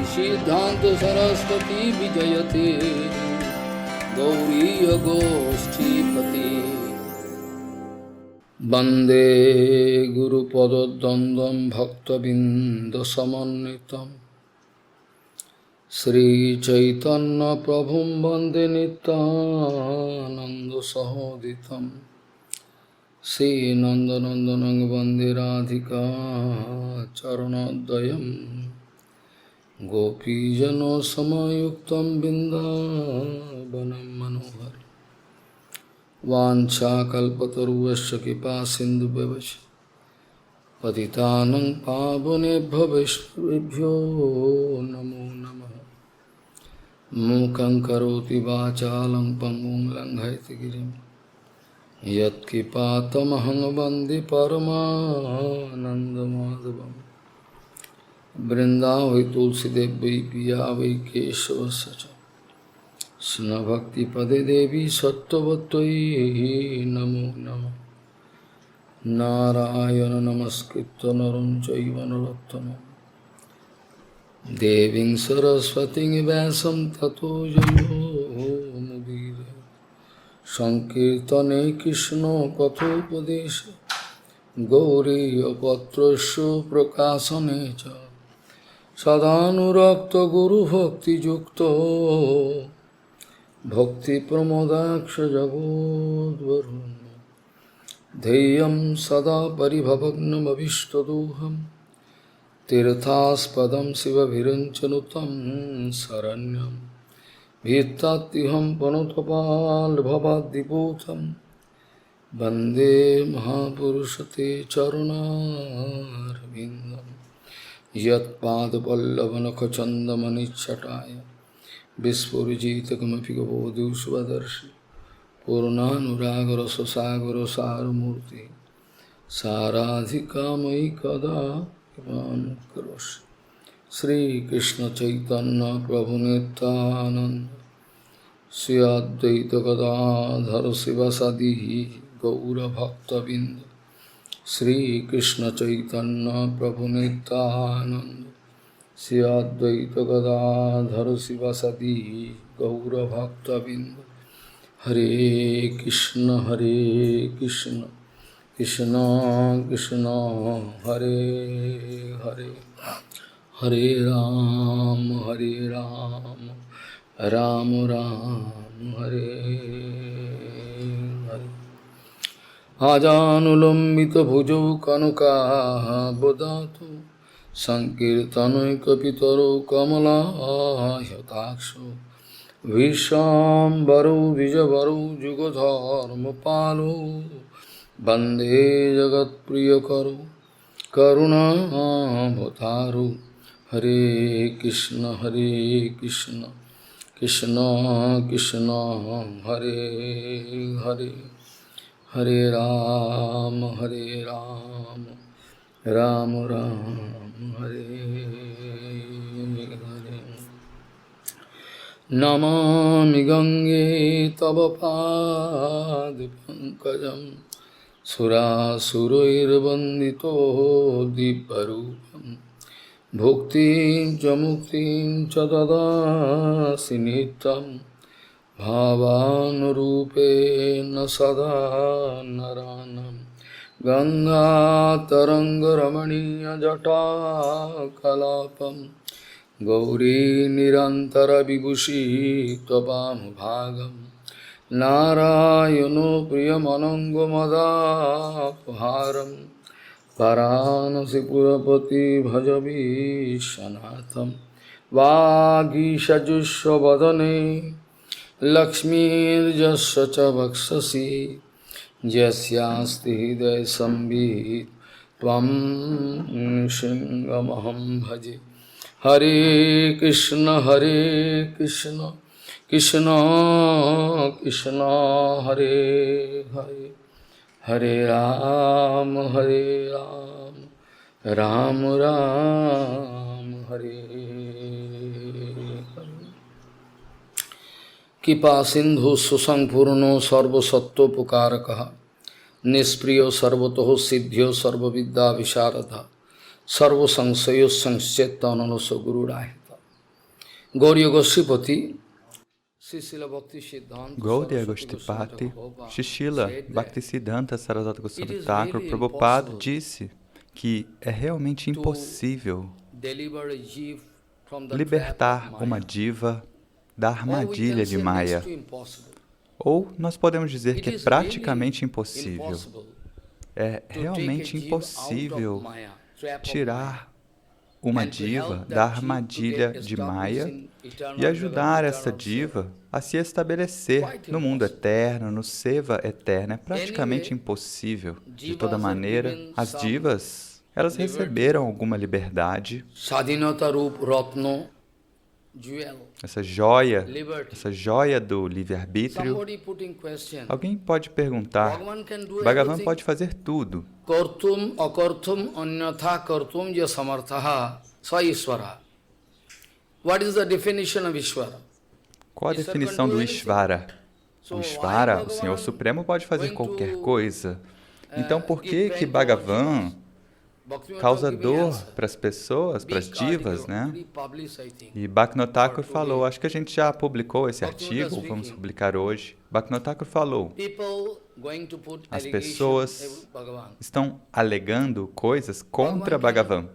सिद्धांत सरस्वती विजयते गौरीय गोष्ठीपति वंदे गुरुपदद्वन्द्वं भक्तबिंदसमन्वितं श्रीचैतन्यप्रभुं वन्दे नित्यानन्दसहोदितं श्रीनन्दनन्दनं वन्दे राधिका चरणोदयं गोपीजनसमयुक्तं बिन्दावनं मनोहर वाञ्छाकल्पतरुश्च कृपासिन्धुभ्यश्च पतितानं पावनेभ्यो वैष्णवेभ्यो नमो नमः। मूकं करोति वाचालं पङ्गुं लङ्घयति गिरिं यत्कृपातमहं वन्दे परमानन्दमाधवम्। वृन्दावै तुलसीदेव वै पिया वै केशवस्य च कृष्णभक्तिपदे देवी सत्त्ववत्त्वयि नमो नमः। नारायण नमस्कृत्य नरं चैव नरोत्तमं देवीं सरस्वतीं व्यासं ततो जयो मुदीरये। संकीर्तने कृष्ण कथोपदेशे गौरीयपत्रस्य प्रकाशने च सदानुरक्त गुरुभक्तियुक्तो भक्तिप्रमोदाक्ष जगोद्वरुण्य ध्येयं सदा परिभवग्नमभिष्टदोहं तीर्थास्पदं शिवभिरञ्चनुतं शरण्यं भीत्तात्युहं पनुतपाल्भवाद्दिपूतं वन्दे महापुरुषते चरुणारविन्दं यत्पादपल्लवनखचन्दमनिच्छटाय विस्फुरिजितकमपि गबोधुष्वदर्शि पूर्णानुरागरससागरसारमूर्ति साराधिकामयि कदा कृपां करोषि। श्रीकृष्ण चैतन्य प्रभु नित्यानंद श्री अद्वैत गदाधर शिवसदि गौरभक्तबिंद। श्रीकृष्ण चैतन्य प्रभु नित्यानंद श्री अद्वैत गदाधर शिवसदि गौरभक्तबिंद। हरे कृष्ण कृष्ण कृष्ण हरे हरे हरे राम राम राम हरे हरे। आजानुलंबित भुजौ कनकाबदातु संकीर्तनैकपितरौ कमलायताक्षो विश्वाम्बरौ द्विजवरौ जुगधर्मपालो वन्दे जगत्प्रियकरो करुणावतारो। हरे कृष्ण कृष्ण कृष्ण हरे हरे हरे राम राम राम हरे हरे। नमामि गंगे तव पादपङ्कजं सुरासुरैर्वन्दितो दिव्यरूपं भुक्तिं च मुक्तिं च ददासि नित्यं भावानुरूपेण सदा नरानं। गङ्गातरङ्गरमणीयजटाकलापं गौरी निरन्तरविभूषी त्ववामभागं नारायणो प्रियमनङ्गमदापहारं वाराणसीपुरपति भजवीशनाथं। वागीषजुष्वदने लक्ष्मीर्यस्य च वक्षसि यस्यास्ति हृदयसंवित् त्वं नृसिंहमहं भजे। हरे कृष्ण कृष्ण कृष्ण हरे हरे हरे राम राम राम हरे हरे। कृपा सिंधु सुसंपूर्ण सर्वसत्वोपकारकः निष्प्रिय सर्वतः सिद्ध्यो सर्वविद्या विशारद सर्वसंशयो संश्चेत्तनलसो गुरुराहित। Gauriya Gosipati, Srila Bhakti Siddhanta Gaudiya Saraswati Goswami Goshtipati, Prabhupada Srila said that Bhaktisiddhanta Saraswati it Goswami is Thakur really Prabhupada impossible disse que é realmente to impossível deliver a jiva from the trap of libertar uma Maya. diva da Or we armadilha can de say Maya. next to impossible. Ou nós podemos dizer It que é is praticamente really impossível. impossible É to take a realmente jiva out of impossível Maya, trap of Maya, tirar uma and to diva help da that jiva to armadilha get de established Maya in eternal e Jagat, ajudar essa eternal seva. diva a se estabelecer Quite no mundo impossible. eterno, no Seva eterno. É praticamente Anyway, impossível. De jivas toda are maneira, given as some divas, elas liberty. receberam alguma liberdade. Sadhinata Rup Ratno Jewel. Essa joia Liberty. do livre-arbítrio. Somebody putting question. Alguém pode perguntar, Bhagavan can do Bhagavan everything. pode fazer tudo. Kartum akartum anyatha kartum ya samarthaha sa Ishvara. What is the definition of Ishvara? Qual a Ishvara definição can do do anything. Ishvara? So O why Ishvara, o Senhor Bhagavan Supremo, pode fazer going qualquer to, coisa. Então, por give que pain to all Bhagavan jivas? Bhaktivinoda causa giving dor answer. para as pessoas, para as Big divas, article, né? already published, I think. E Bhaktivinoda Thakur Or falou, today. acho que a gente já publicou esse Bhaktivinoda artigo, vamos speaking. publicar hoje. Bhaktivinoda Thakur falou, People going to put as allegation pessoas about Bhagavan. estão alegando coisas contra Bhagavan.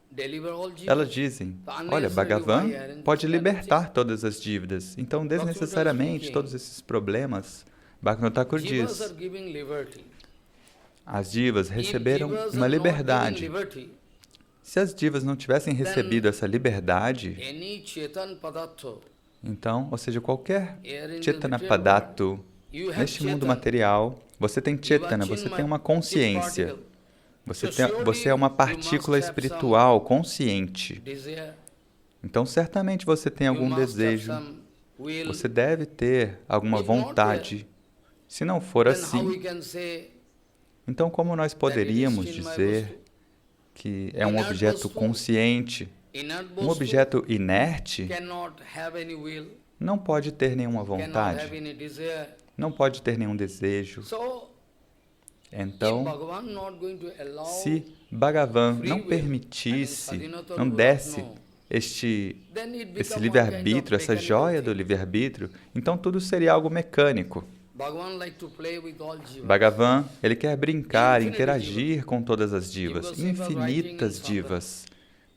Deliver all jivas. Elas dizem, olha, Bhagavan pode libertar todas as dívidas. Então, desnecessariamente, todos esses problemas, Bhaktivinoda Thakur Jivas diz, are giving liberty. as divas If receberam jivas uma are not liberdade. giving liberty, Se as divas não tivessem recebido essa liberdade, any chetan padatha, então, ou seja, qualquer here in the Chetana material Padato, world, you have neste mundo chetan, material, você tem Chetana, você tem uma consciência. Você é uma partícula espiritual consciente. desire, Então, certamente você tem you algum must have desejo, some will. você deve ter alguma If not vontade. Se não for Then how assim, we can say então como nós poderíamos dizer que é um objeto consciente, inert um bostu objeto inerte, cannot have any will, não pode ter nenhuma cannot vontade, have any desire. não pode ter nenhum desejo. So, if Então, Bhagavan not going to allow se Bhagavan free não will, permitisse, I mean, Sadhinata não Rupa desse Ratno, esse then it esse become one livre-arbítrio, kind of essa mechanical joia do thing. livre-arbítrio, então tudo seria algo mecânico. Bhagavan like to play with all jivas. Bhagavan, ele quer brincar, Infinite interagir com todas as divas, Jiva Goswami infinitas writing in divas.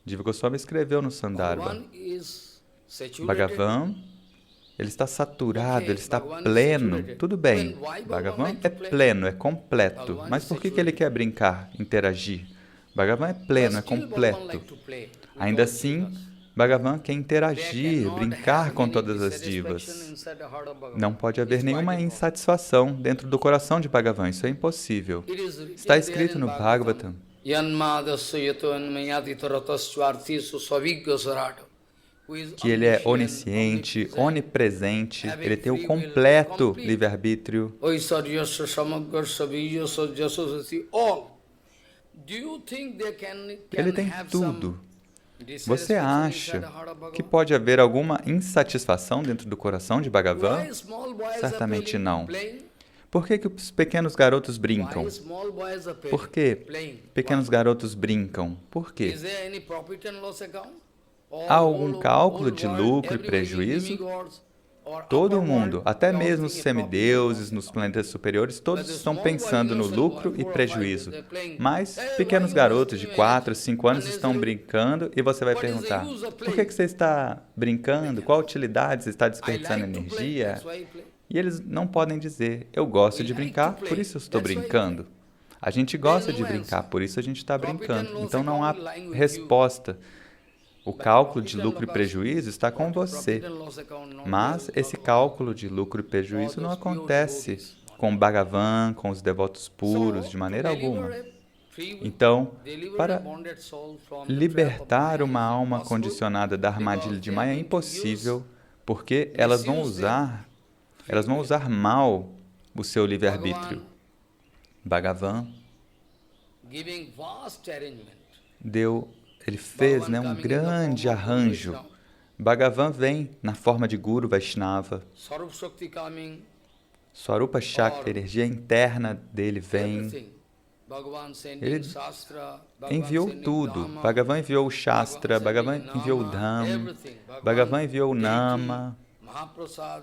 Jiva Goswami escreveu no Sandarbha. Bhagavan is saturated. Bhagavan, ele está saturado, Okay, ele está Bhagavan is pleno. saturated. Tudo bem, Then why Bhagavan Bhagavan like é to play? pleno, é completo. Bhagavan Mas is por que ele quer brincar, interagir? Bhagavan é pleno, é But still Bhagavan completo. like to play with Ainda all assim, jivas. Bhagavan quer There interagir, cannot brincar have com any todas as dissatisfaction divas. inside the heart of Bhagavan. Não pode haver It's nenhuma quite impossible. insatisfação dentro do coração de Bhagavan, isso é impossível. It is written Está there escrito in no Bhagavatam Yanmadasya yato anmayatitaratasvartisu svavigya sarada. que ele é onisciente, onipresente, ele tem o completo livre-arbítrio. Oisaryasya samagasya vijasya jasasasi all. Do you think they can Ele tem have some tudo. dissatisfaction Você inside acha the heart of que Bhagavan? pode haver alguma insatisfação dentro do coração de Bhagavan? Why small boys are Certamente não. playing? Por que os pequenos garotos brincam? Why small boys are Por que playing? pequenos garotos brincam? Por quê? Is there any profit and loss account? Há algum cálculo de lucro e prejuízo? Todo mundo, até mesmo os semideuses, nos planetas superiores, todos estão pensando no lucro e prejuízo. Mas pequenos garotos de 4, 5 anos estão brincando e você vai perguntar, por que você está brincando? Qual utilidade? Você está desperdiçando energia? E eles não podem dizer, eu gosto de brincar, por isso eu estou brincando. A gente gosta de brincar, por isso a gente está brincando. Então não há resposta. O cálculo de lucro e prejuízo está com você. Mas esse cálculo de lucro e prejuízo não acontece com Bhagavan, com os devotos puros, de maneira alguma. Então, para libertar uma alma condicionada da armadilha de Maya é impossível, porque elas vão usar mal o seu livre-arbítrio. Bhagavan ele fez um grande arranjo. Bhagavan vem na forma de Guru Vaishnava. Swarupa Shakti, a energia interna dele vem. Ele enviou tudo. Bhagavan enviou o Shastra, Bhagavan enviou o Dhamma, Bhagavan enviou o Nama,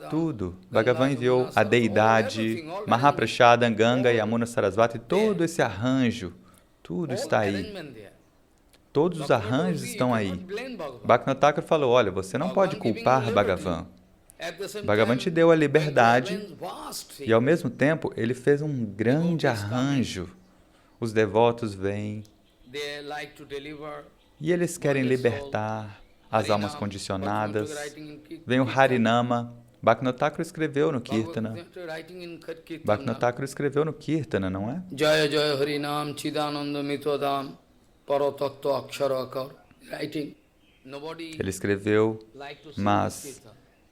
tudo. Bhagavan enviou a deidade, Mahaprasada, Ganga, Yamuna, Sarasvati, todo esse arranjo, tudo está aí. Todos os arranjos estão aí. Bhaktivinoda Thakur falou, olha, você não pode culpar Bhagavan. Bhagavan te deu a liberdade e, ao mesmo tempo, ele fez um grande arranjo. Os devotos vêm e eles querem libertar as almas condicionadas. Vem o Harinama. Bhaktivinoda Thakur escreveu no Kirtana. Bhaktivinoda Thakur escreveu no Kirtana, não é? Jaya Jaya Harinam Chidananda Mitodam Paratakto Aksharakar. Ele escreveu, mas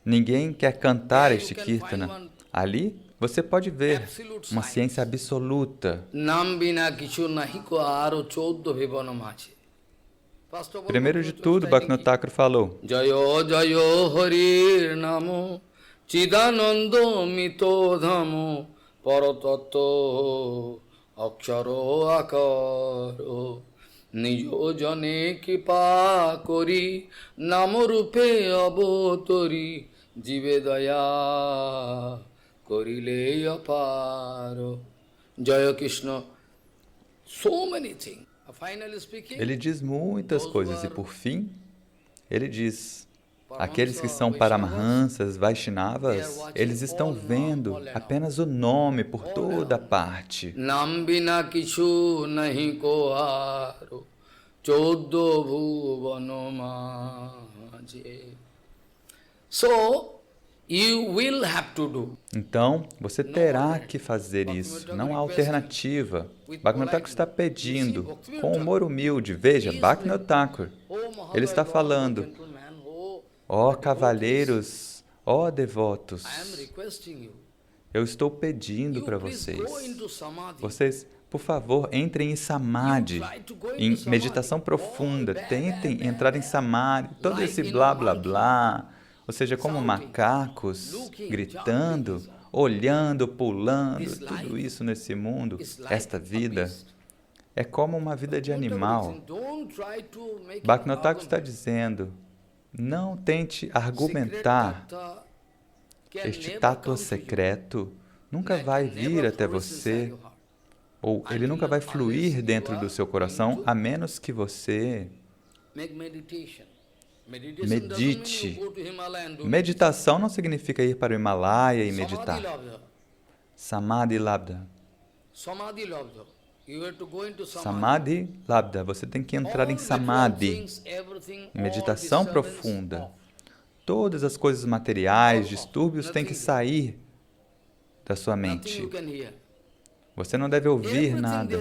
ninguém quer cantar este Kirtana. Ali você pode ver uma ciência absoluta. Primeiro de tudo, Bhaktivinoda Thakur falou, Jayo Jayo Harir Namo Chidananda Mitodam Paratakto Aksharo Akaro Nijo Jane Kipa Kori Namorupe Abotori Jivedaya Korile Aparo Jaya Krishna. So many things. Finally speaking, ele diz muitas coisas e, por fim, ele diz, aqueles que são Paramahansas, Vaishnavas, eles estão vendo apenas o nome por toda parte. Nambina Kishu Nahi Koharo Choddo Bhuvano Maje. So, you will have to do. Então, você terá que fazer isso, não há alternativa. Bhaktivinoda Thakur está pedindo, com humor humilde, veja, Bhaktivinoda Thakur, ele está falando, ó cavalheiros, ó devotos, eu estou pedindo para vocês, por favor, entrem em Samadhi, em meditação profunda, tentem entrar em Samadhi, todo esse blá blá blá, ou seja, como macacos, gritando, olhando, pulando, tudo isso nesse mundo, esta vida, é como uma vida de animal. Bhaktivinoda Thakur está dizendo, não tente argumentar, este tattva secreto nunca vai vir até você, ou ele nunca vai fluir dentro do seu coração, a menos que você medite. Meditação não significa ir para o Himalaia e meditar. Samadhi Labdha. Samadhi Labdha. Você tem que entrar em Samadhi. Meditação profunda. Todas as coisas materiais, distúrbios têm que sair da sua mente. Você não deve ouvir nada.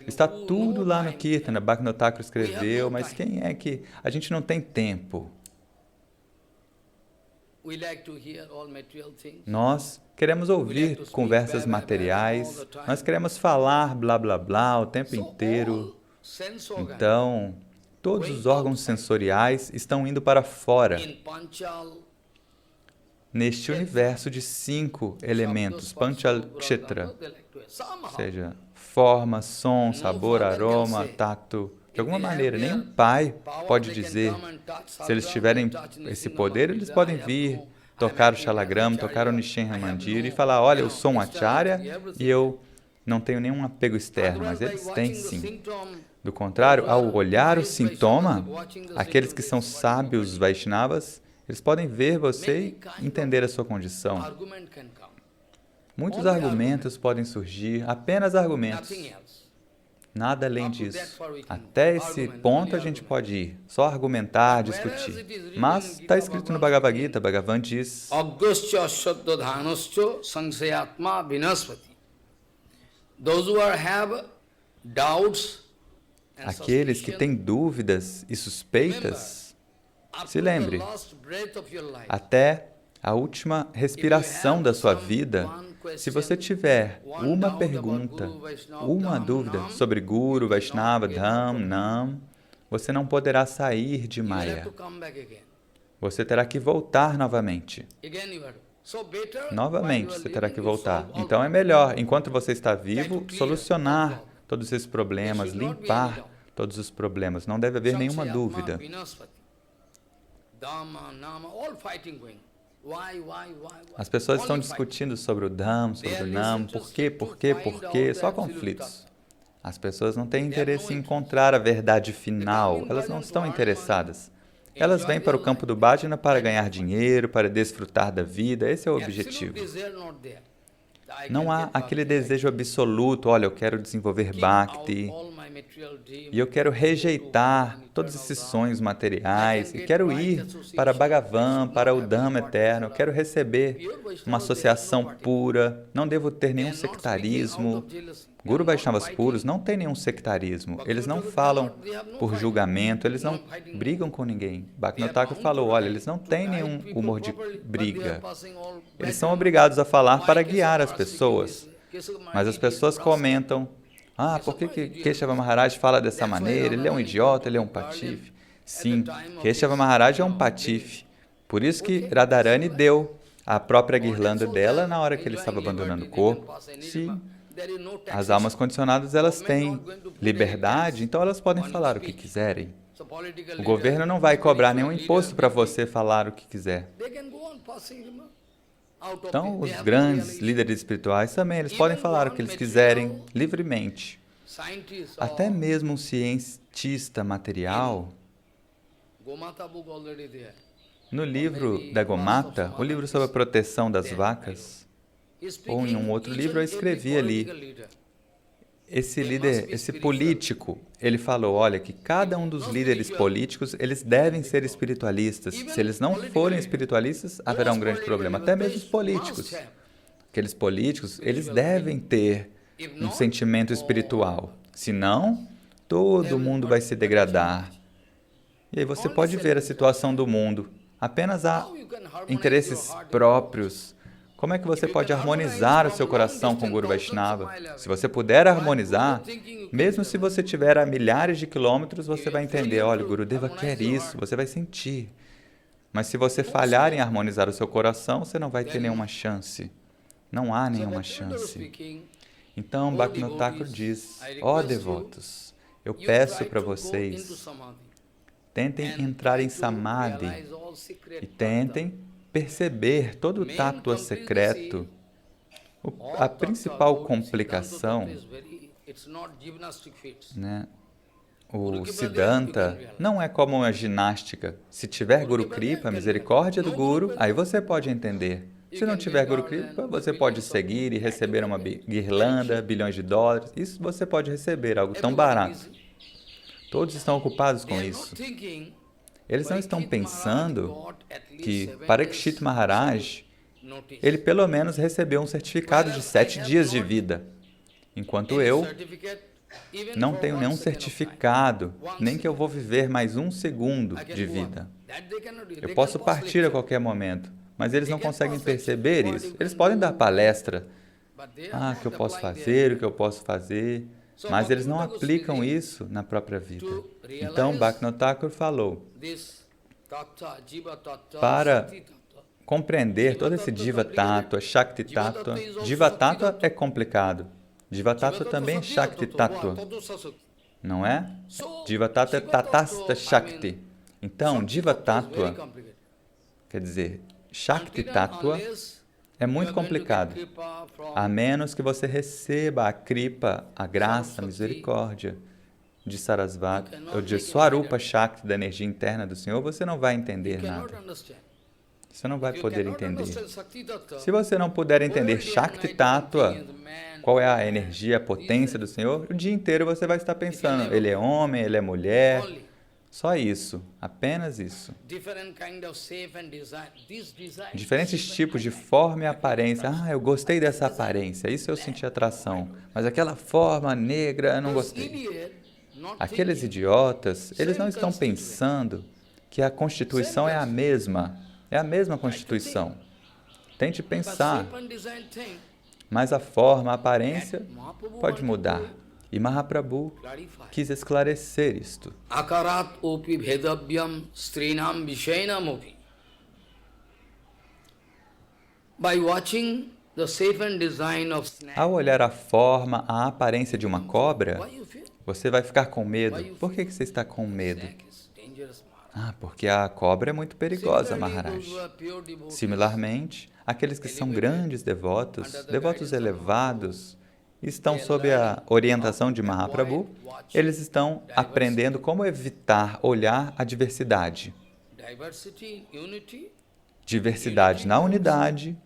Está tudo lá no Kirtana, Bhaktivinoda Thakur escreveu, mas quem é que... A gente não tem tempo. Nós queremos ouvir conversas materiais, nós queremos falar blá blá blá o tempo inteiro. Então, todos os órgãos sensoriais estão indo para fora. Neste universo de 5 elementos, Panchal Kshetra, ou seja, forma, som, sabor, aroma, tato. De alguma maneira, nenhum pai pode dizer, se eles tiverem esse poder, eles podem vir, tocar o Shalagram, tocar o Nishinra Mandira e falar, olha, eu sou um Acharya e eu não tenho nenhum apego externo, mas eles têm sim. Do contrário, ao olhar o sintoma, aqueles que são sábios Vaishnavas, eles podem ver você e entender a sua condição. Muitos argumentos podem surgir, apenas argumentos. Nada além disso. Até esse ponto a gente pode ir, só argumentar, discutir. Mas está escrito no Bhagavad Gita, Bhagavan diz, aqueles que têm dúvidas e suspeitas, se lembre, até a última respiração da sua vida, se você tiver uma pergunta, uma dúvida sobre Guru, Vaishnava, Dham, Nam, você não poderá sair de Maya. Você terá que voltar novamente. Novamente, você terá que voltar. Então é melhor, enquanto você está vivo, solucionar todos esses problemas, limpar todos os problemas. Não deve haver nenhuma dúvida. As pessoas estão discutindo sobre o Dham, sobre o Nam, por quê, só conflitos. As pessoas não têm interesse em encontrar a verdade final, elas não estão interessadas. Elas vêm para o campo do bhajana para ganhar dinheiro, para desfrutar da vida, esse é o objetivo. Não há aquele desejo absoluto, olha, eu quero desenvolver bhakti, e eu quero rejeitar todos esses sonhos materiais, e quero ir para Bhagavan, para o Dham eterno, eu quero receber uma associação pura, não devo ter nenhum sectarismo. Guru Vaishnavas puros não tem nenhum sectarismo, eles não falam por julgamento, eles não brigam com ninguém. Bhaktivinoda Thakur falou, olha, eles não têm nenhum humor de briga. Eles são obrigados a falar para guiar as pessoas. Mas as pessoas comentam, por que Keshava Maharaj fala dessa maneira? Ele é um idiota, ele é um patife. Sim, Keshava Maharaj é um patife. Por isso que Radharani deu a própria guirlanda dela na hora que ele estava abandonando o corpo. Sim. As almas condicionadas, elas têm liberdade, então elas podem falar o que quiserem. O governo não vai cobrar nenhum imposto para você falar o que quiser. Então, os grandes líderes espirituais também, eles podem falar o que eles quiserem livremente. Até mesmo um cientista material, no livro da Gomata, o livro sobre a proteção das vacas, ou em um outro livro eu escrevi ali, esse líder, esse político, ele falou, olha, que cada um dos líderes políticos, eles devem ser espiritualistas. Se eles não forem espiritualistas, haverá um grande problema. Até mesmo os políticos. Aqueles políticos, eles devem ter um sentimento espiritual. Senão, todo mundo vai se degradar. E aí você pode ver a situação do mundo. Apenas há interesses próprios. Como é que você pode harmonizar o seu coração com o Guru Vaishnava? Se você puder harmonizar, mesmo se você estiver a milhares de quilômetros, você vai entender, olha, o Gurudeva quer isso, você vai sentir. Mas se você falhar em harmonizar o seu coração, você não vai ter nenhuma chance. Não há nenhuma chance. Então, Bhaktivinoda Thakur diz, ó devotos, eu peço para vocês, tentem entrar em Samadhi e tentem perceber todo o tátua secreto. A principal complicação, né, o Siddhanta, não é como uma ginástica. Se tiver Guru Kripa, a misericórdia do Guru, aí você pode entender. Se não tiver Guru Kripa, você pode seguir e receber uma guirlanda, bilhões de dólares. Isso você pode receber, algo tão barato. Todos estão ocupados com isso. Eles não estão pensando que Parikshit Maharaj, ele pelo menos recebeu um certificado de 7 dias de vida, enquanto eu não tenho nenhum certificado, nem que eu vou viver mais 1 segundo de vida. Eu posso partir a qualquer momento, mas eles não conseguem perceber isso. Eles podem dar palestra, o que eu posso fazer, o que eu posso fazer, mas eles não aplicam isso na própria vida. Então, Bhaktivinoda Thakur falou, para compreender todo esse Jiva Tattva, Shakti Tattva, Jiva Tattva é complicado. Jiva Tattva também é Shakti Tattva, não é? Jiva Tattva é Tatastha Shakti. Então, Jiva Tattva, quer dizer, Shakti Tattva é muito complicado, a menos que você receba a Kripa, a graça, a misericórdia de Sarasvati, ou de Swarupa Shakti, da energia interna do Senhor, você não vai entender nada. Você não vai poder entender. Se você não puder entender Shakti Tattva, qual é a energia, a potência do Senhor, o dia inteiro você vai estar pensando, ele é homem, ele é mulher, só isso, apenas isso. Diferentes tipos de forma e aparência. Eu gostei dessa aparência, isso eu senti atração, mas aquela forma negra eu não gostei. Aqueles idiotas, eles não estão pensando que a Constituição é a mesma Constituição. Tente pensar, mas a forma, a aparência pode mudar. E Mahaprabhu quis esclarecer isto. Akarat opi bhedavyam strinam vishainam opi By watching the shape and design of snake, Ao olhar a forma, a aparência de uma cobra, why you fear? você vai ficar com medo. Por que você está com medo? Snake is dangerous, Maharaj. Porque a cobra é muito perigosa, Similarly, Maharaj. those who are pure devotees, Similarmente, aqueles que são grandes devotos, devotos elevados, estão sob a orientação de Mahaprabhu, eles estão aprendendo como evitar olhar a diversidade. diversity, unity, Diversidade na unidade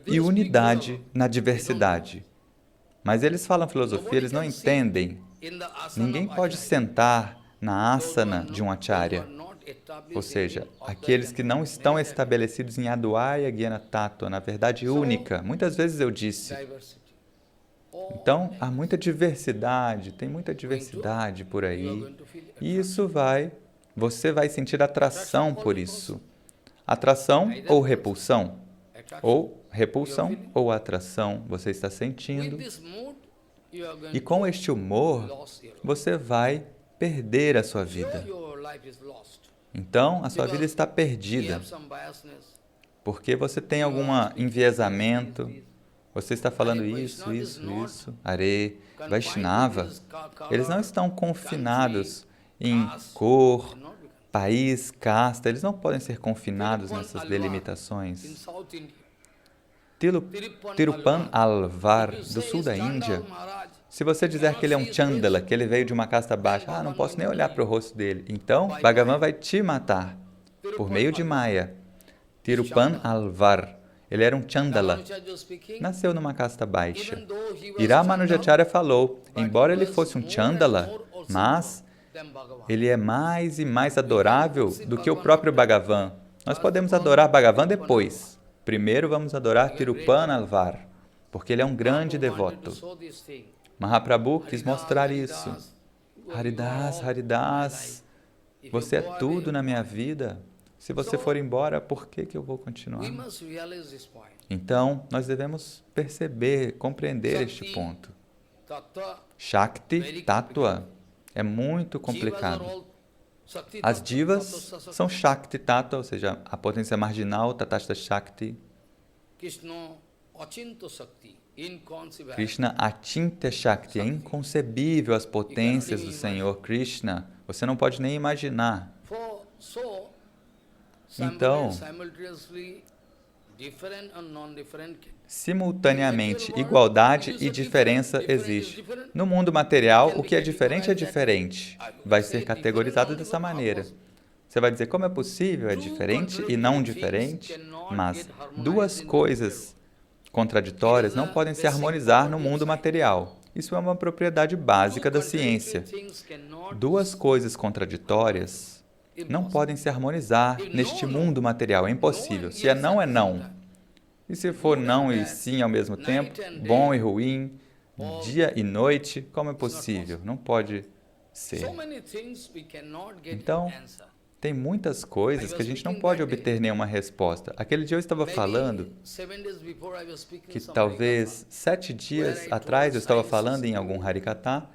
e unidade na diversidade. Mas eles falam filosofia, eles não entendem. in the asana Ninguém of pode acharya. sentar na asana de um acharya, Those who are not established ou seja, in aqueles que não estão estabelecidos em Advaya Gyana Tattva, na verdade única. Muitas vezes eu disse. diversity. Então, há muita diversidade, tem muita diversidade por aí. E isso você vai sentir atração por isso. Atração ou repulsão? Ou repulsão ou atração, você está With sentindo. this mood, you are going E com este humor, to lose your life. você vai perder a sua Sure, vida. your life is lost. Então, a sua vida está You perdida, have some biasness. porque você tem algum enviesamento. Você está falando isso. Are, Vaishnava, eles não estão confinados em cor, país, casta, eles não podem ser confinados nessas In delimitações. South India, Tirupan Alvar, do sul da Índia, se você dizer que ele é um Chandala, que ele veio de uma casta baixa, não posso nem olhar para o rosto dele. Então, Bhagavan vai te matar por meio de Maya. Tirupan Alvar, ele era um Chandala, nasceu numa casta baixa. Iramanujacharya falou, embora ele fosse um Chandala, mas ele é mais e mais adorável do que o próprio Bhagavan. Nós podemos adorar Bhagavan depois. Primeiro vamos adorar Tirupan Alvar, porque ele é um grande devoto. Mahaprabhu quis mostrar isso. Haridas, Haridas, você é tudo na minha vida. Se você for embora, por que eu vou continuar? Então, nós devemos perceber, compreender este ponto. Shakti, Tattva, é muito complicado. As divas são Shakti Tattva, ou seja, a potência marginal, Tatastha Shakti. Krishna Achintya Shakti, é inconcebível as potências do Senhor Krishna. Você não pode nem imaginar. Então, simultaneamente, igualdade e diferença existe. No mundo material, o que é diferente vai ser categorizado dessa maneira. Você vai dizer, como é possível? É diferente e não diferente? Mas duas coisas contraditórias não podem se harmonizar no mundo material. Isso é uma propriedade básica da ciência. Duas coisas contraditórias não podem se harmonizar neste mundo material. É impossível. Se é não, é não. E se for não e sim ao mesmo tempo, bom e ruim, dia e noite, como é possível? Não pode ser. Então, tem muitas coisas que a gente não pode obter nenhuma resposta. Aquele dia eu estava falando que talvez 7 dias atrás eu estava falando em algum Harikatha,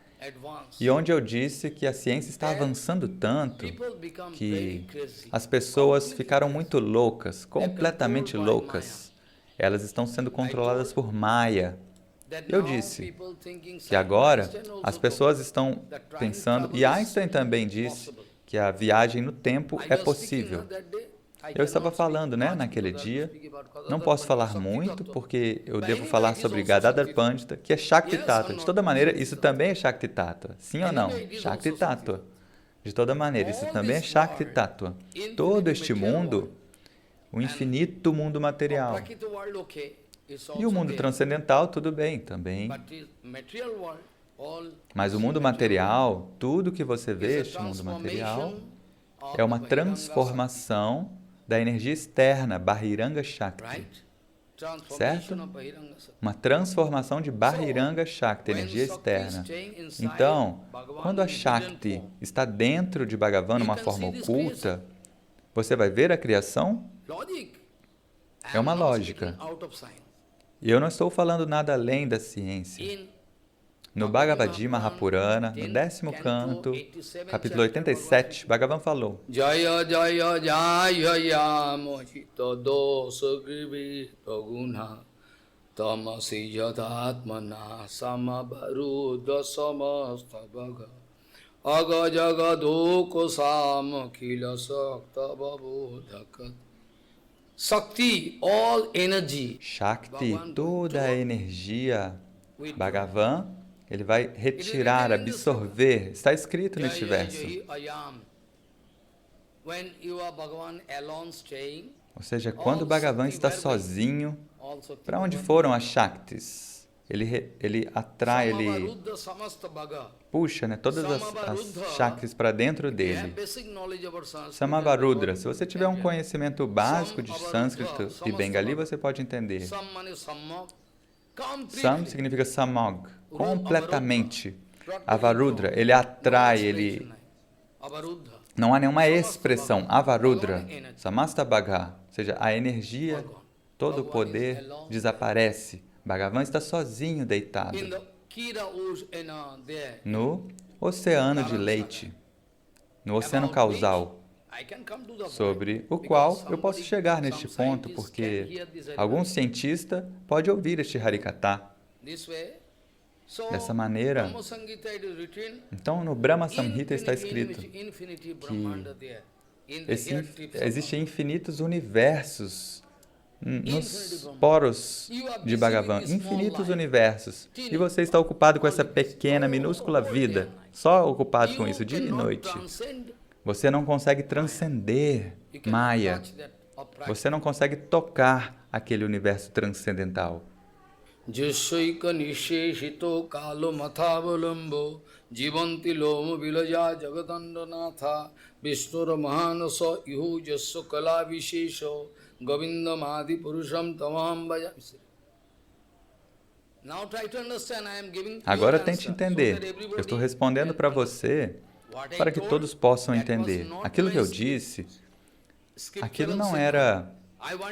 e onde eu disse que a ciência está avançando tanto que as pessoas ficaram muito loucas, completamente loucas. Elas estão sendo controladas por Maya. Eu disse que agora as pessoas estão pensando, e Einstein também disse, que a viagem no tempo é possível. Eu estava falando, naquele dia, não posso falar muito, porque eu devo falar sobre Gadadhar Pandita, que é Shakti Tattva. De toda maneira, isso também é Shakti Tattva. Sim ou não? Shakti Tattva. De toda maneira, isso também é Shakti Tattva. Todo este mundo, o infinito mundo material. E o mundo transcendental, tudo bem, também. Mas o mundo material, tudo que você vê, este mundo material, é uma transformação da energia externa, Bahiranga Shakti. Certo? Uma transformação de Bahiranga Shakti, energia externa. Então, quando a Shakti está dentro de Bhagavan, numa forma oculta, você vai ver a criação? É uma lógica. E eu não estou falando nada além da ciência. No Bhagavad Mahapurana, no 10º canto, capítulo 87, Bhagavan falou: Jaya Jaya Jaya Yamojita Dosa Grivi Taguna Tamasi Yadatmana Samabaruda Samasta Bhaga Aga Jagadoko Samakila Sakta Babodhakat. Shakti, all energy. Shakti, toda a energia. Bhagavan, ele vai retirar, absorver. Está escrito neste verso. Ou seja, quando o Bhagavan está sozinho, para onde foram as Shaktis? Ele atrai, ele puxa, né, todas as Shaktis para dentro dele. Samavarudra, se você tiver um conhecimento básico de sânscrito e bengali, você pode entender. Sam significa samag, completamente. Avarudra, ele atrai, ele... Não há nenhuma expressão. Avarudra, samasta bhaga, ou seja, a energia, todo o poder desaparece. Bhagavan está sozinho deitado no oceano de leite, no oceano causal, sobre o qual eu posso chegar neste ponto, porque algum cientista pode ouvir este Harikatha. Dessa maneira, então no Brahma Samhita está escrito que existem infinitos universos nos poros de Bhagavan, infinitos universos, e você está ocupado com essa pequena, minúscula vida, só ocupado com isso dia e noite. Você não consegue transcender Maya, você não consegue tocar aquele universo transcendental. Jishaika nisheshito kalo mathabalambo jivanti lomo vilaja jagadandanatha Vishnura mahanasa ihu jasso kala vishesho Govinda Madhi Purusham Tamam Bhaja. Agora tente entender. Eu estou respondendo para você para que todos possam entender. Aquilo que eu disse, aquilo não era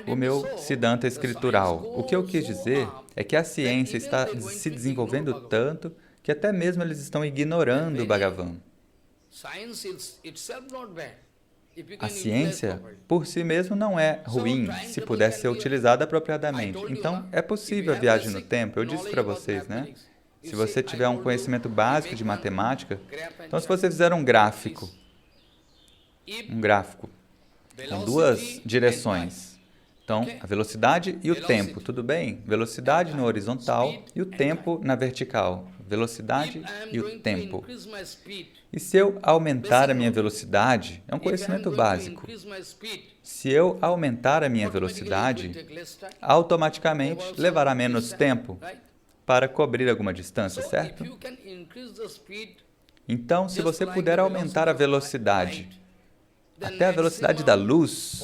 o meu Siddhanta escritural. O que eu quis dizer é que a ciência está se desenvolvendo tanto que até mesmo eles estão ignorando o Bhagavan. A ciência, por si mesmo, não é ruim, se puder ser utilizada apropriadamente. Então, é possível a viagem no tempo. Eu disse para vocês, né? Se você tiver um conhecimento básico de matemática, então se você fizer um gráfico com duas direções, então, a velocidade e o tempo, tudo bem? Velocidade no horizontal e o tempo na vertical. Velocidade e o tempo. E se eu aumentar a minha velocidade, é um conhecimento básico. Se eu aumentar a minha velocidade, automaticamente levará menos tempo para cobrir alguma distância, certo? Então, se você puder aumentar a velocidade até a velocidade da luz,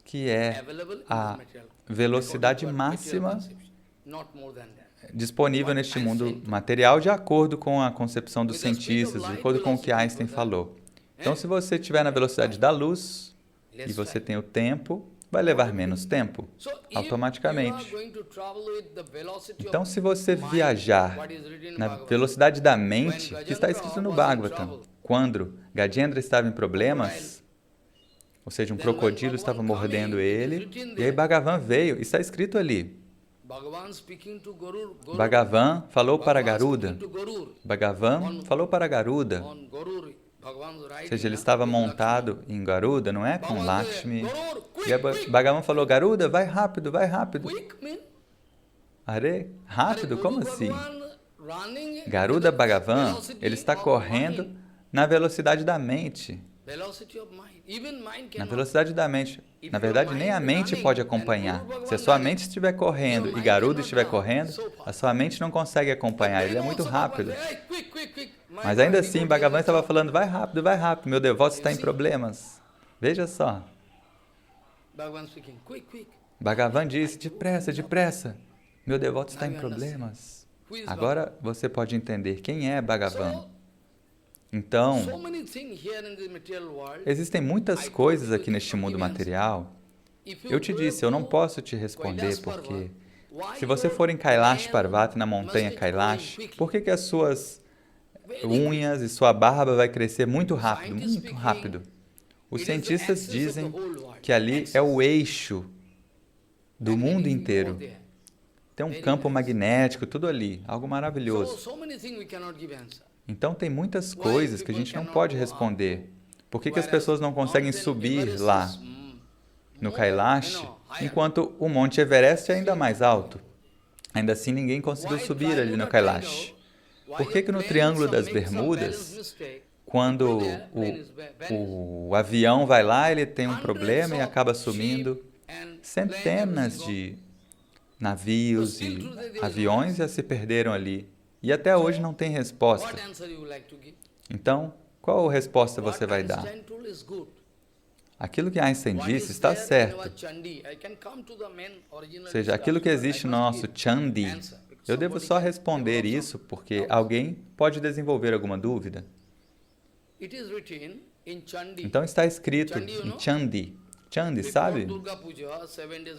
que é a velocidade máxima disponível neste mundo material, de acordo com a concepção dos cientistas, de acordo com o que Einstein falou. Então, se você estiver na velocidade da luz e você tem o tempo, vai levar menos tempo, automaticamente. Então, se você viajar na velocidade da mente, que está escrito no Bhagavatam, quando Gajendra estava em problemas, ou seja, um crocodilo estava mordendo ele, e aí Bhagavan veio, está escrito ali. Bhagavan falou para Garuda. Bhagavan falou para Garuda. Ou seja, ele estava montado em Garuda, não é? Com Lakshmi. E Bhagavan falou, Garuda, vai rápido, vai rápido. Are? Rápido? Como assim? Garuda Bhagavan, ele está correndo na velocidade da mente. Na velocidade da mente. Na verdade, nem a mente pode acompanhar. Se a sua mente estiver correndo e Garuda estiver correndo, a sua mente não consegue acompanhar, ele é muito rápido. Mas ainda assim, Bhagavan estava falando, vai rápido, meu devoto está em problemas. Veja só. Bhagavan disse, depressa, depressa, meu devoto está em problemas. Agora você pode entender quem é Bhagavan. Então, existem muitas coisas aqui neste mundo material. Eu te disse, eu não posso te responder porque Se você for em Kailash Parvat, na montanha Kailash, por que as suas unhas e sua barba vai crescer muito rápido, muito rápido? Os cientistas dizem que ali é o eixo do mundo inteiro. Tem um campo magnético, tudo ali, algo maravilhoso. Então tem muitas coisas que a gente não pode responder. Por que as pessoas não conseguem subir lá no Kailash, enquanto o Monte Everest é ainda mais alto? Ainda assim, ninguém conseguiu subir ali no Kailash. Por que no Triângulo das Bermudas, quando o avião vai lá, ele tem um problema e acaba sumindo? Centenas de navios e aviões já se perderam ali. E até hoje não tem resposta. Então, qual resposta você vai dar? Aquilo que Einstein disse está certo. Ou seja, aquilo que existe no nosso Chandi. Eu devo só responder isso porque alguém pode desenvolver alguma dúvida. Então está escrito em Chandi. Chandi, sabe?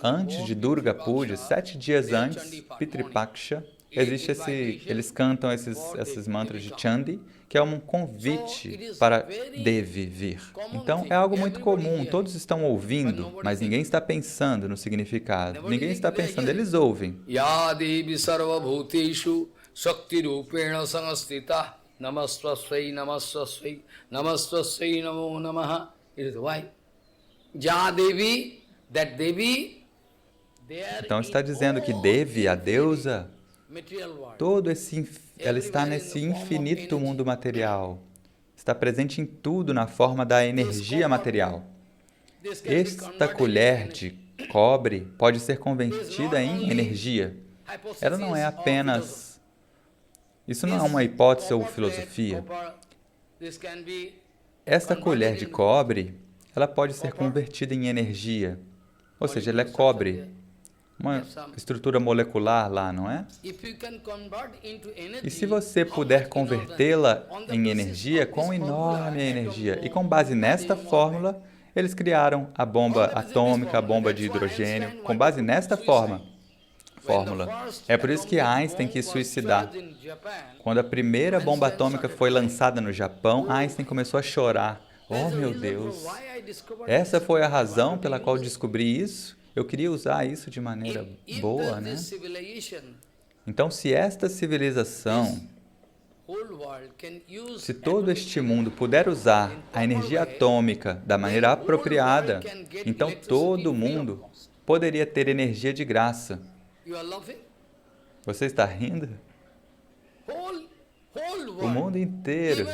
Antes de Durga Puja, 7 dias antes, Pitri-Paksha, eles cantam esses mantras de Chandi, que é um convite para Devi vir. Então, é algo muito comum, todos estão ouvindo, mas ninguém está pensando no significado. Ninguém está pensando, eles ouvem. Ya Devi Sarva Bhuteshu Shakti Rupena Samastita Namastasvai Namastasvai Namastasvai Namo Namaha. It is why? Ya Devi, that Devi, então está dizendo que Devi, a deusa, ela está nesse infinito mundo material. Está presente em tudo na forma da energia material. Esta colher de cobre pode ser convertida em energia. Ela não é apenas... Isso não é uma hipótese ou filosofia. Esta colher de cobre, ela pode ser convertida em energia. Ou seja, ela é cobre. Uma estrutura molecular lá, não é? E se você puder convertê-la em energia, quão enorme é a energia. E com base nesta fórmula, eles criaram a bomba atômica, a bomba de hidrogênio, com base nesta fórmula. É por isso que Einstein quis suicidar. Quando a primeira bomba atômica foi lançada no Japão, Einstein começou a chorar. Oh, meu Deus! Essa foi a razão pela qual descobri isso? Eu queria usar isso de maneira boa, né? Então, se esta civilização, se todo este mundo puder usar a energia atômica da maneira apropriada, então todo mundo poderia ter energia de graça. Você está rindo? O mundo inteiro,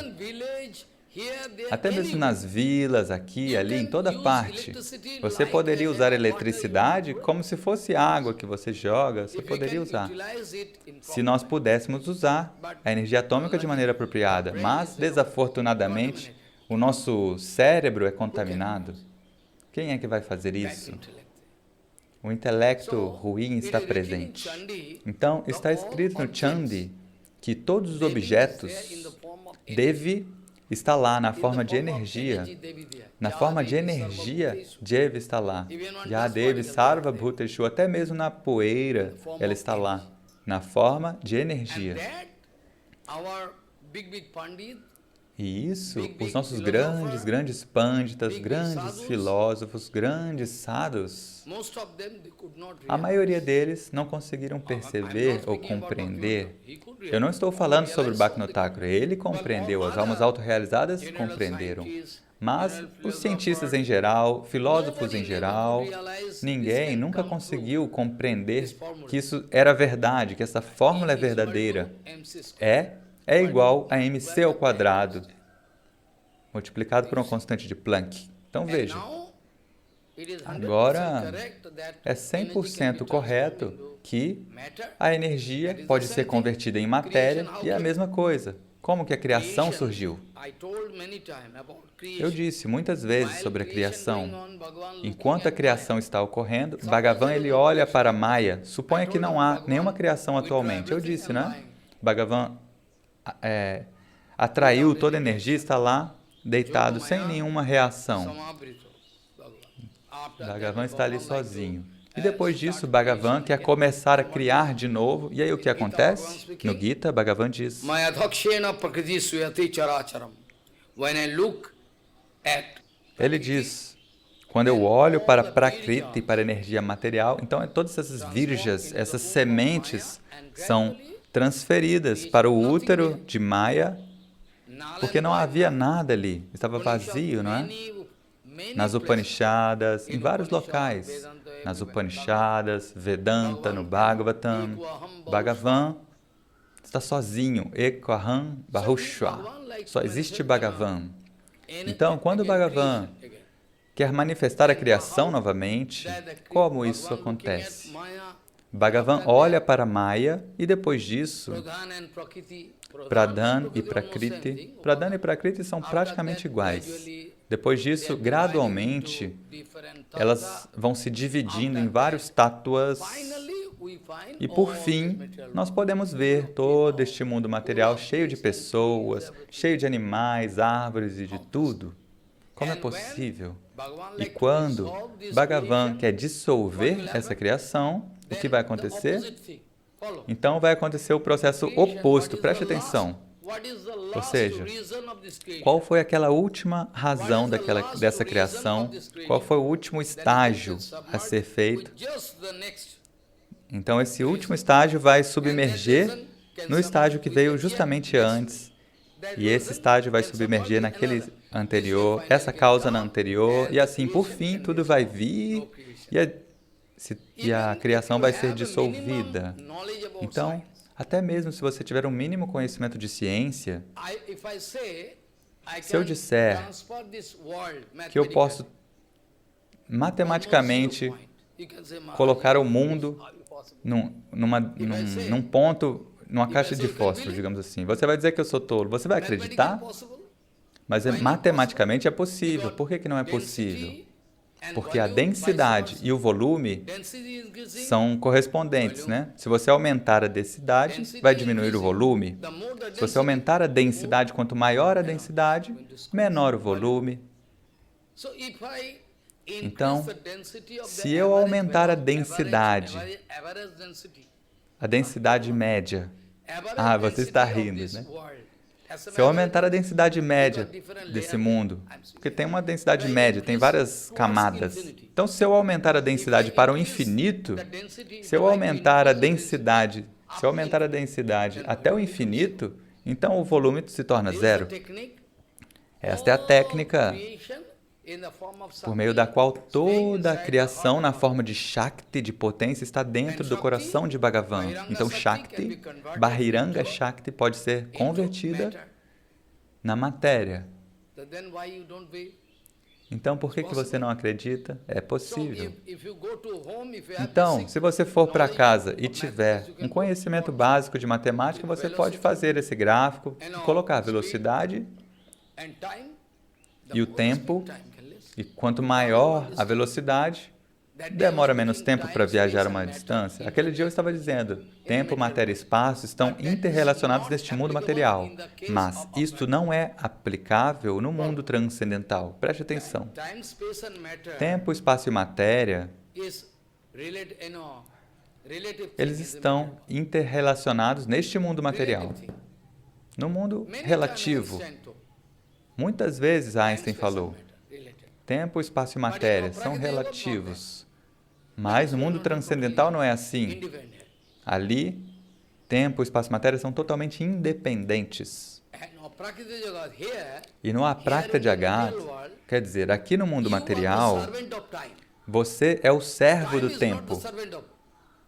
até mesmo nas vilas, aqui, ali, em toda parte, você poderia usar eletricidade como se fosse água que você joga, você poderia usar. Se nós pudéssemos usar a energia atômica de maneira apropriada, mas, desafortunadamente, o nosso cérebro é contaminado. Quem é que vai fazer isso? O intelecto ruim está presente. Então, está escrito no Chandi que todos os objetos Devi está lá na forma de energia. Na forma de energia, Devi está lá. Ya Devi Sarva Bhuteshu, até mesmo na poeira, ela está lá, na forma de energia. E isso, os nossos grandes pânditas, grandes filósofos, grandes sadhus, a maioria deles não conseguiram perceber ou compreender. Eu não estou falando sobre Bhaktivinoda Thakur, ele compreendeu, as almas autorrealizadas compreenderam. Mas os cientistas em geral, filósofos em geral, ninguém nunca conseguiu compreender que isso era verdade, que essa fórmula é verdadeira. É igual a mc ao quadrado, multiplicado por uma constante de Planck. Então, veja, agora é 100% correto que a energia pode ser convertida em matéria e é a mesma coisa. Como que a criação surgiu? Eu disse muitas vezes sobre a criação. Enquanto a criação está ocorrendo, Bhagavan ele olha para Maya. Suponha que não há nenhuma criação atualmente. Eu disse, né? Bhagavan atraiu toda a energia, está lá deitado sem nenhuma reação. Bhagavan está ali sozinho. E depois disso, Bhagavan quer começar a criar de novo. E aí o que acontece? No Gita, Bhagavan diz: Mayadhakshena prakriti suyati characharam. When I look at ele diz, quando eu olho para Prakriti e para a energia material, então todas essas virjas, essas sementes são transferidas para o útero de Maya, porque não havia nada ali, estava vazio, não é? Nas Upanishadas, em vários locais, nas Upanishadas, Vedanta, no Bhagavatam, Bhagavan está sozinho, Ekoham Bahushva, só existe Bhagavan. Então, quando o Bhagavan quer manifestar a criação novamente, como isso acontece? Bhagavan olha para Maya e depois disso, Pradhan e Prakriti são praticamente iguais. Depois disso, gradualmente, elas vão se dividindo em vários tátuas e, por fim, nós podemos ver todo este mundo material cheio de pessoas, cheio de animais, árvores e de tudo. Como é possível? E quando Bhagavan quer dissolver essa criação, o que vai acontecer? Então vai acontecer o processo oposto, preste atenção. Ou seja, qual foi aquela última razão dessa criação? Qual foi o último estágio a ser feito? Então esse último estágio vai submerger no estágio que veio justamente antes. E esse estágio vai submerger naquele anterior, essa causa na anterior, e assim, por fim, tudo vai vir e a criação vai ser dissolvida. Então, até mesmo se você tiver um mínimo conhecimento de ciência, se eu disser que eu posso matematicamente colocar o mundo num ponto, numa caixa de fósforo, digamos assim, você vai dizer que eu sou tolo. Você vai acreditar? Mas matematicamente é possível. Por que não é possível? Porque a densidade e o volume são correspondentes, né? Se você aumentar a densidade, vai diminuir o volume. Se você aumentar a densidade, quanto maior a densidade, menor o volume. Então, se eu aumentar a densidade média, você está rindo, né? Se eu aumentar a densidade média desse mundo, porque tem uma densidade média, tem várias camadas. Então, se eu aumentar a densidade para o infinito, se eu aumentar a densidade até o infinito, então o volume se torna zero. Esta é a técnica por meio da qual toda a criação na forma de Shakti, de potência, está dentro do coração de Bhagavan. Então, Shakti, Bahiranga Shakti, pode ser convertida na matéria. Então, por que você não acredita? É possível. Então, se você for para casa e tiver um conhecimento básico de matemática, você pode fazer esse gráfico e colocar a velocidade e o tempo. E quanto maior a velocidade, demora menos tempo para viajar uma distância. Aquele dia eu estava dizendo, tempo, matéria e espaço estão interrelacionados neste mundo material, mas isto não é aplicável no mundo transcendental. Preste atenção. Tempo, espaço e matéria, eles estão interrelacionados neste mundo material. No mundo relativo. Muitas vezes Einstein falou, tempo, espaço e matéria são relativos, mas no mundo transcendental não é assim. Ali, tempo, espaço e matéria são totalmente independentes. E no Aprakta Jagat, quer dizer, aqui no mundo material, você é o servo do tempo.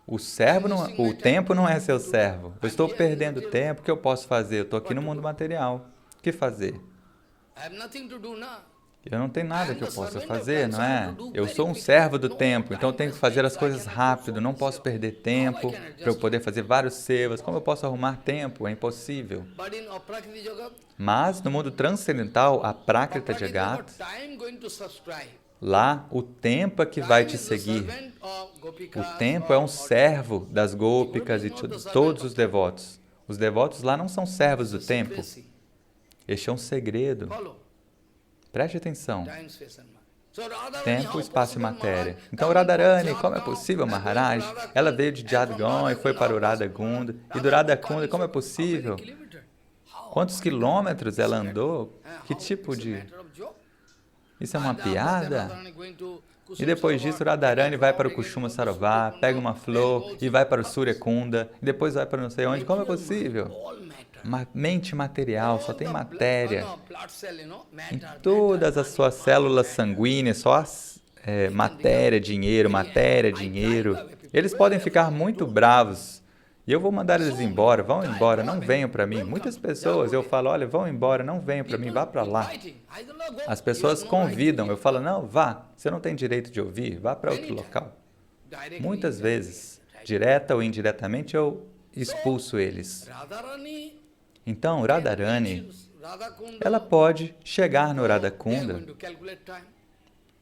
O tempo não é seu servo. Eu estou perdendo tempo, o que eu posso fazer? Eu estou aqui no mundo material. O que fazer? Eu não tenho nada que eu possa fazer, não é? Eu sou um servo do tempo, então eu tenho que fazer as coisas rápido, não posso perder tempo para eu poder fazer vários sevas. Como eu posso arrumar tempo? É impossível. Mas no mundo transcendental, a Prakriti Jagat, lá o tempo é que vai te seguir. O tempo é um servo das gópicas e de todos os devotos. Os devotos lá não são servos do tempo. Este é um segredo. Preste atenção. Tempo, espaço e matéria. Então, Radharani, como é possível, Maharaj? Ela veio de Jadgon e foi para o Radha Kunda. E do Radha Kunda, como é possível? Quantos quilômetros ela andou? Que tipo de... Isso é uma piada? E depois disso, Radharani vai para o Kushuma Sarovar, pega uma flor e vai para o Surya Kunda, e depois vai para não sei onde. Como é possível? Mente material, só tem matéria. Em todas as suas células sanguíneas, só matéria, dinheiro, matéria, dinheiro. Eles podem ficar muito bravos. E eu vou mandar eles embora, vão embora, não venham para mim. Muitas pessoas, eu falo, olha, vão embora, não venham para mim, vá para lá. As pessoas convidam, eu falo, não, vá, você não tem direito de ouvir, vá para outro local. Muitas vezes, direta ou indiretamente, eu expulso eles. Então, Radharani, ela pode chegar no Radha Kunda,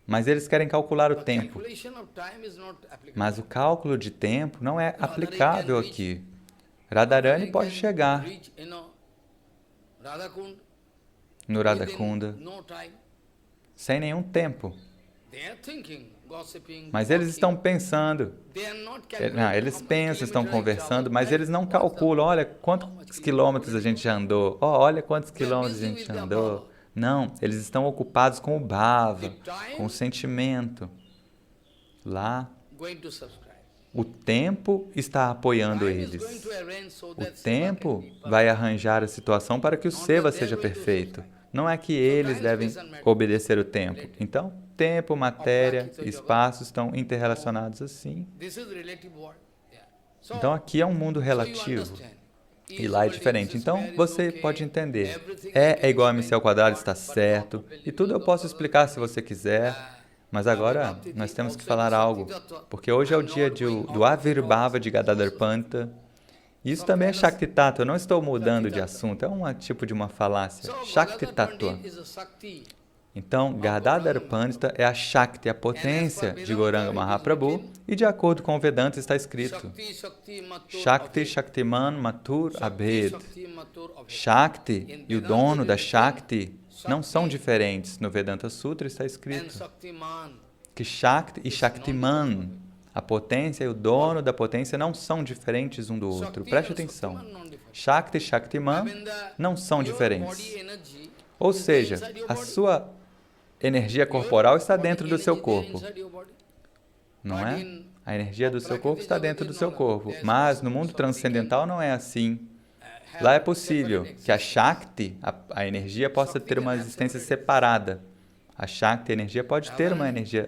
mas eles querem calcular o tempo. Mas o cálculo de tempo não é aplicável aqui. Radharani pode chegar no Radha Kunda sem nenhum tempo. Mas eles estão pensando, eles pensam, estão conversando, mas eles não calculam, olha quantos quilômetros a gente já andou, olha quantos quilômetros a gente já andou. Não, eles estão ocupados com o bhava, com o sentimento. Lá, o tempo está apoiando eles. O tempo vai arranjar a situação para que o seva seja perfeito. Não é que eles devem obedecer o tempo. Então, tempo, matéria e espaço estão interrelacionados assim. Então, aqui é um mundo relativo. E lá é diferente. Então, você pode entender. É igual a mc ao quadrado, está certo. E tudo eu posso explicar se você quiser. Mas agora, nós temos que falar algo. Porque hoje é o dia do Avirbhava de Gadadhar Pandita. Isso também é Shakti Tattva. Eu não estou mudando de assunto. É um tipo de uma falácia. Shakti Tattva. Então, Gadadhar Pandita é a Shakti, a potência de Gauranga Mahaprabhu, e de acordo com o Vedanta está escrito Shakti, Shaktiman, Mathur, Abhed. Shakti e o dono da Shakti não são diferentes. No Vedanta Sutra está escrito que Shakti e Shaktiman, a potência e o dono da potência, não são diferentes um do outro. Preste atenção. Shakti e Shaktiman não são diferentes. Ou seja, a sua energia corporal está dentro do seu corpo, não é? A energia do seu corpo está dentro do seu corpo, mas no mundo transcendental não é assim. Lá é possível que a Shakti, a energia, possa ter uma existência separada. A Shakti, a energia, pode ter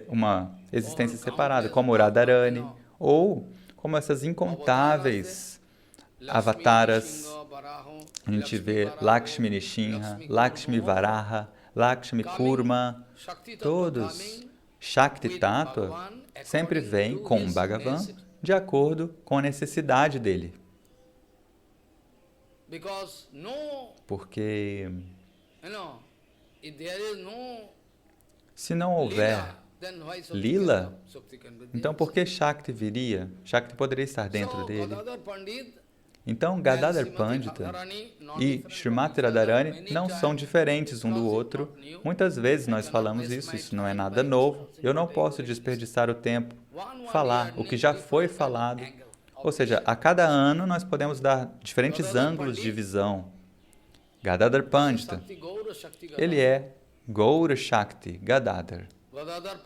uma existência separada, como o Radharani, ou como essas incontáveis avataras. A gente vê Lakshmi Nishinha, Lakshmi Varaha, Lakshmi Kurma, todos Shakti Tattva sempre vêm com o Bhagavan de acordo com a necessidade dele. Porque se não houver Lila, então por que Shakti viria? Shakti poderia estar dentro dele. Então, Gadadhar Pandita e Srimati Radharani não são diferentes um do outro. Muitas vezes nós falamos isso não é nada novo. Eu não posso desperdiçar o tempo, falar o que já foi falado. Ou seja, a cada ano nós podemos dar diferentes ângulos de visão. Gadadhar Pandita, ele é Gaura Shakti, Gadadhar. Gadadhar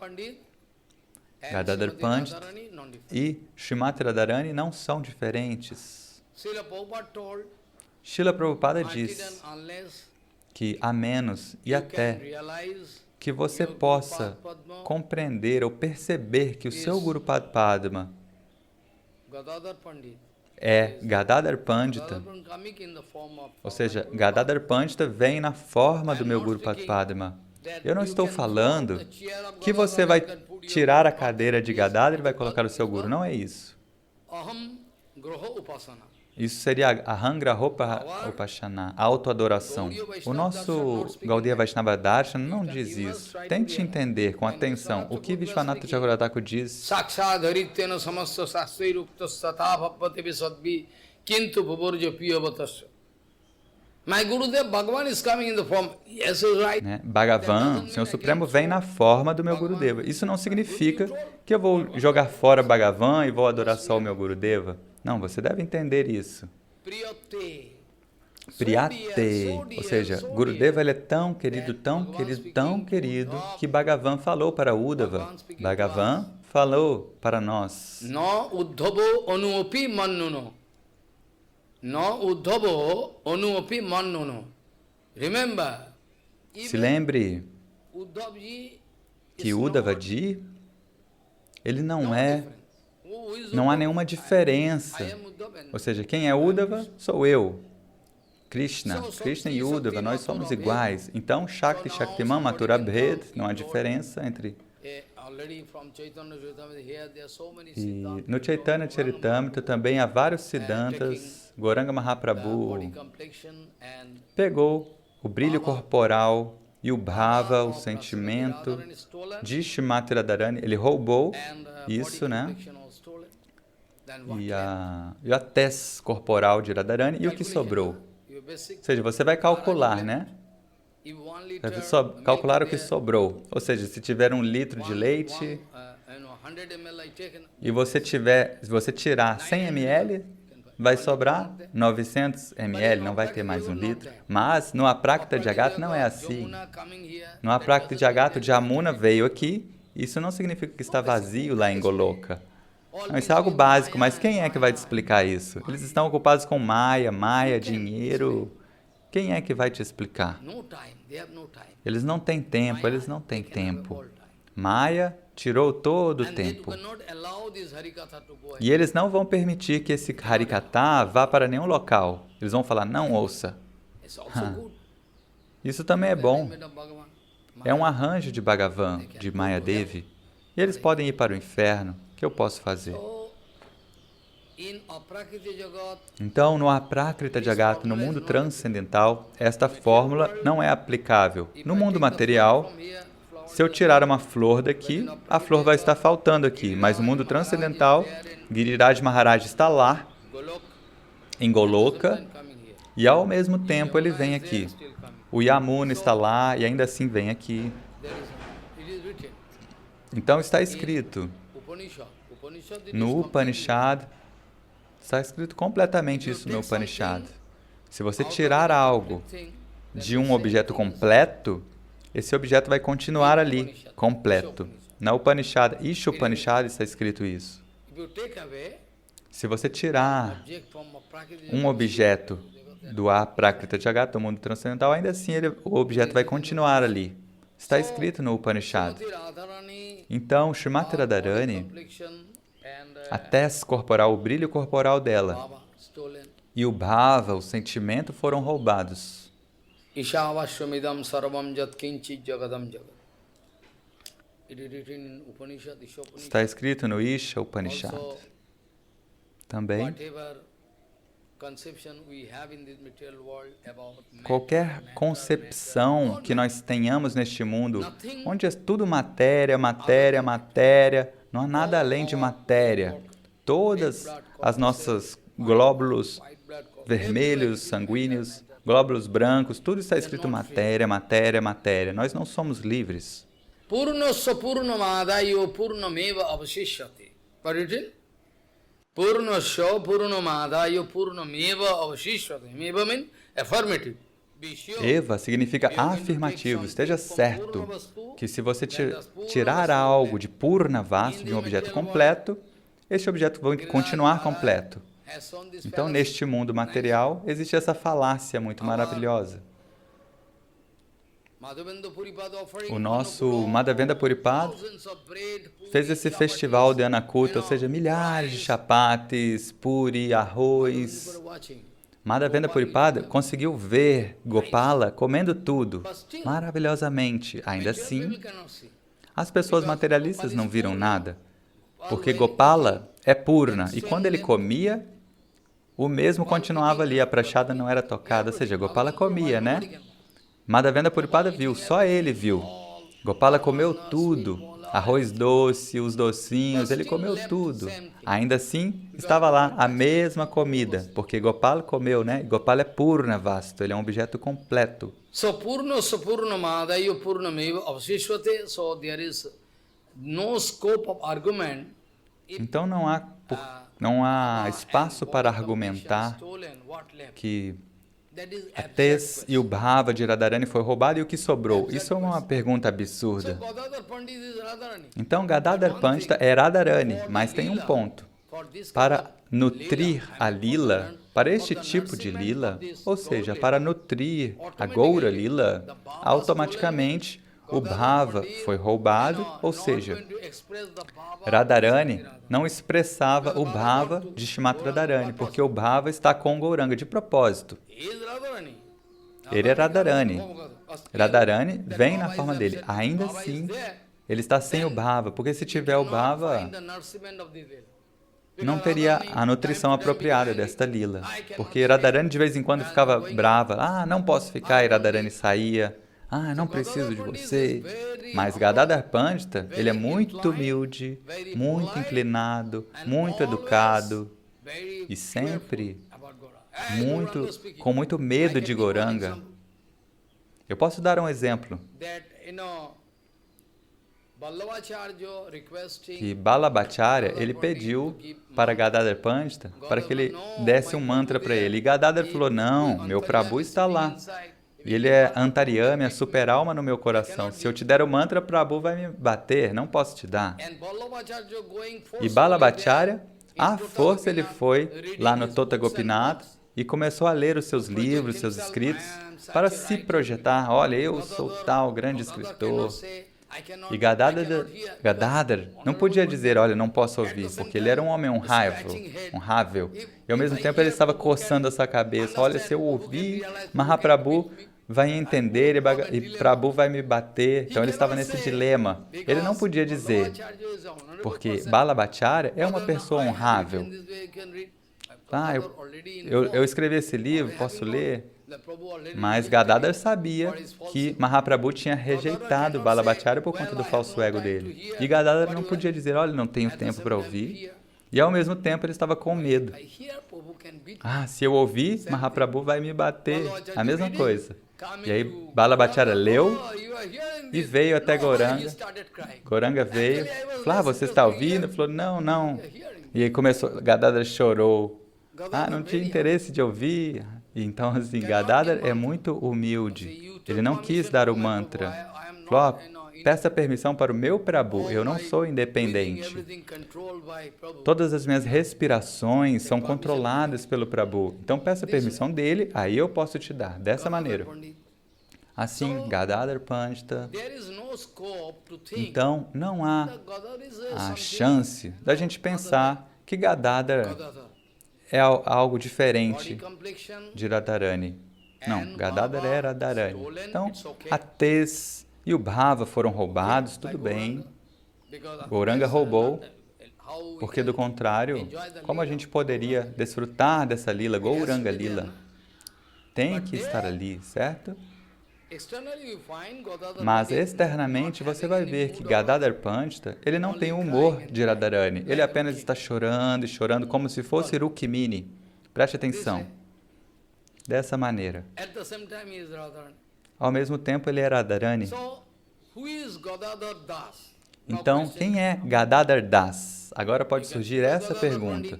Pandita e Srimati Radharani não são diferentes. Srila Prabhupada diz que a menos e até que você possa compreender ou perceber que o seu Guru Padma é Gadadhar Pandita, ou seja, Gadadhar Pandita vem na forma do meu Guru Padma. Eu não estou falando que você vai tirar a cadeira de Gadadhar e vai colocar o seu Guru, não é isso. Isso seria Ahangrahopa Upashana, autoadoração. O nosso Gaudiya Vaishnava Darshan não diz isso. Tente entender com atenção o que Vishwanatha Chakravarti diz. My Gurudev Bhagavan is coming in the form. Yes, you're right. Né? Bhagavan, o Senhor Supremo, vem na forma do meu Gurudeva. Isso não significa que eu vou jogar fora Bhagavan e vou adorar só o meu Gurudeva. Não, você deve entender isso. Priyate, ou seja, Gurudeva ele é tão querido, tão querido, tão querido, que Bhagavan falou para Uddhava. Bhagavan falou para nós. No Uddhavo anuopi mannuno. No Uddhavo anuopi mannuno. Remember, Se lembre que Uddhavaji, ele não há nenhuma diferença. Ou seja, quem é Uddhava sou eu. Krishna e Uddhava, nós somos iguais. Então, Shakti e Shaktiman, Mathura Bhed, não há diferença entre... E no Chaitanya Charitamrita também há vários Siddhantas. Gauranga Mahaprabhu pegou o brilho corporal e o bhava, o sentimento de Shrimati Radharani. Ele roubou isso, né? E a tez corporal de Radharani, e o que sobrou? Ou seja, você vai calcular, né? Vai calcular o que sobrou. Ou seja, se tiver 1 litro de leite e se você tirar 100 ml, vai sobrar 900 ml, não vai ter mais 1 litro. Mas no Aprakita Jagata não é assim. No Aprakita Jagata, o Jamuna veio aqui. Isso não significa que está vazio lá em Goloka. Não, isso é algo básico, mas quem é que vai te explicar isso? Eles estão ocupados com Maya, dinheiro. Quem é que vai te explicar? Eles não têm tempo, Maya tirou todo o tempo. E eles não vão permitir que esse Harikatha vá para nenhum local. Eles vão falar, não ouça. Isso também é bom. É um arranjo de Bhagavan, de Maya Devi. E eles podem ir para o inferno. O que eu posso fazer? Então, no Aprakrita Jagata, no mundo transcendental, esta fórmula não é aplicável. No mundo material, se eu tirar uma flor daqui, a flor vai estar faltando aqui. Mas no mundo transcendental, Giriraj Maharaj está lá, em Goloka, e ao mesmo tempo ele vem aqui. O Yamuna está lá e ainda assim vem aqui. Então está escrito no Upanishad, está escrito completamente isso no Upanishad. Se você tirar algo de um objeto completo, esse objeto vai continuar ali, completo. Na Upanishad, Isha Upanishad está escrito isso. Se você tirar um objeto do Aprakrita Jagata, do mundo transcendental, ainda assim o objeto vai continuar ali. Está escrito no Upanishad. Então, Shrimati Radharani, a tez corporal, o brilho corporal dela, e o bhava, o sentimento, foram roubados. Ishavashwamidam sarvam jat kinchit jagadam jagat. Está escrito no Isha Upanishad. Também, qualquer concepção que nós tenhamos neste mundo, onde é tudo matéria, não há nada além de matéria. Todas as nossas glóbulos vermelhos, sanguíneos, glóbulos brancos, tudo está escrito matéria. Nós não somos livres. Purnasya purnamadayo purnameva avashishyate. Purnasya purnamadayo purnameva avashishyate. Meva means affirmative. Eva significa afirmativo. Esteja certo que se você tirar algo de Purnavasa, de um objeto completo, este objeto vai continuar completo. Então, neste mundo material, existe essa falácia muito maravilhosa. O nosso Madhavendra Puripad fez esse festival de Anakuta, ou seja, milhares de chapatis, puri, arroz. Madhavendra Puripad conseguiu ver Gopala comendo tudo, maravilhosamente. Ainda assim, as pessoas materialistas não viram nada, porque Gopala é Purna, e quando ele comia, o mesmo continuava ali, a prachada não era tocada, ou seja, Gopala comia, né? Madhavendra Puripad viu, só ele viu. Gopala comeu tudo, arroz doce, os docinhos, ele comeu tudo. Ainda assim, estava lá a mesma comida, porque Gopal comeu, né? Gopal é Purna vasto, ele é um objeto completo. So Purna Sapurnamadayo Purnameva Avashishvate, so there is no scope of argument. Então não há espaço para argumentar que a tez e o bhava de Radharani foi roubado e o que sobrou. Isso é uma pergunta absurda. Então Gadadhar Pandita é Radharani, mas tem um ponto. Para nutrir a lila, para este tipo de lila, ou seja, para nutrir a Goura lila, automaticamente o bhava foi roubado, ou seja, Radharani não expressava o bhava de Shrimati Radharani, porque o bhava está com Gauranga de propósito. Ele é Radharani. Radharani vem na forma dele. Ainda assim, ele está sem o bhava, porque se tiver o bhava, não teria a nutrição apropriada desta lila. Porque Radharani de vez em quando ficava brava. Ah, não posso ficar, e Radharani saía. Ah, não preciso de você. Mas Gadadhar Pandita, ele é muito humilde, muito inclinado, muito educado e sempre com muito medo de Gauranga. Eu posso dar um exemplo. Que Balabhacharya, ele pediu para Gadadhar Pandita para que ele desse um mantra para ele. E Gadadhar falou, não, meu Prabhu está lá. E ele é Antaryami, a super-alma no meu coração. Se eu te der o mantra, Prabhu vai me bater, não posso te dar. E Balabhacharya, à força ele foi lá no Tota Gopinath e começou a ler os seus livros, seus escritos, para se projetar. Olha, eu sou tal grande escritor. E Gadadhar não podia dizer, olha, não posso ouvir, porque ele era um homem honrável. E ao mesmo tempo ele estava coçando a sua cabeça. Olha, se eu ouvir, Mahaprabhu vai entender e Prabhu vai me bater. Então ele estava nesse dilema. Ele não podia dizer, porque Balabhacharya é uma pessoa honrável. Ah, eu escrevi esse livro, posso ler? Mas Gadadhar sabia que Mahaprabhu tinha rejeitado Balabhacharya por conta do falso ego dele. E Gadadhar não podia dizer, olha, não tenho tempo para ouvir. E ao mesmo tempo ele estava com medo. Ah, se eu ouvir, Mahaprabhu vai me bater. A mesma coisa. E aí Balabhacharya leu e veio até Gauranga. Gauranga veio, falou, você está ouvindo? Ele falou, não. E aí Gadadhar chorou. Ah, não tinha interesse de ouvir. Então, assim, Gadadhar é muito humilde. Ele não quis dar o mantra. Falou, peça permissão para o meu Prabhu, eu não sou independente. Todas as minhas respirações são controladas pelo Prabhu. Então, peça permissão dele, aí eu posso te dar, dessa maneira. Assim, Gadadhar Pandita. Então, não há a chance da gente pensar que Gadadhar é algo diferente de Radharani. Não, Gadadhar é Radharani. Então, a tez e o bhava foram roubados, tudo bem. Gauranga roubou, porque do contrário, como a gente poderia desfrutar dessa lila, Gauranga lila? Tem que estar ali, certo? Mas externamente você vai ver que Gadadhar Pandita, ele não tem o humor de Radharani. Ele apenas está chorando e chorando como se fosse Rukmini. Preste atenção. Dessa maneira. Ao mesmo tempo ele é Radharani. Então, quem é Gadadhar Das? Agora pode surgir essa pergunta.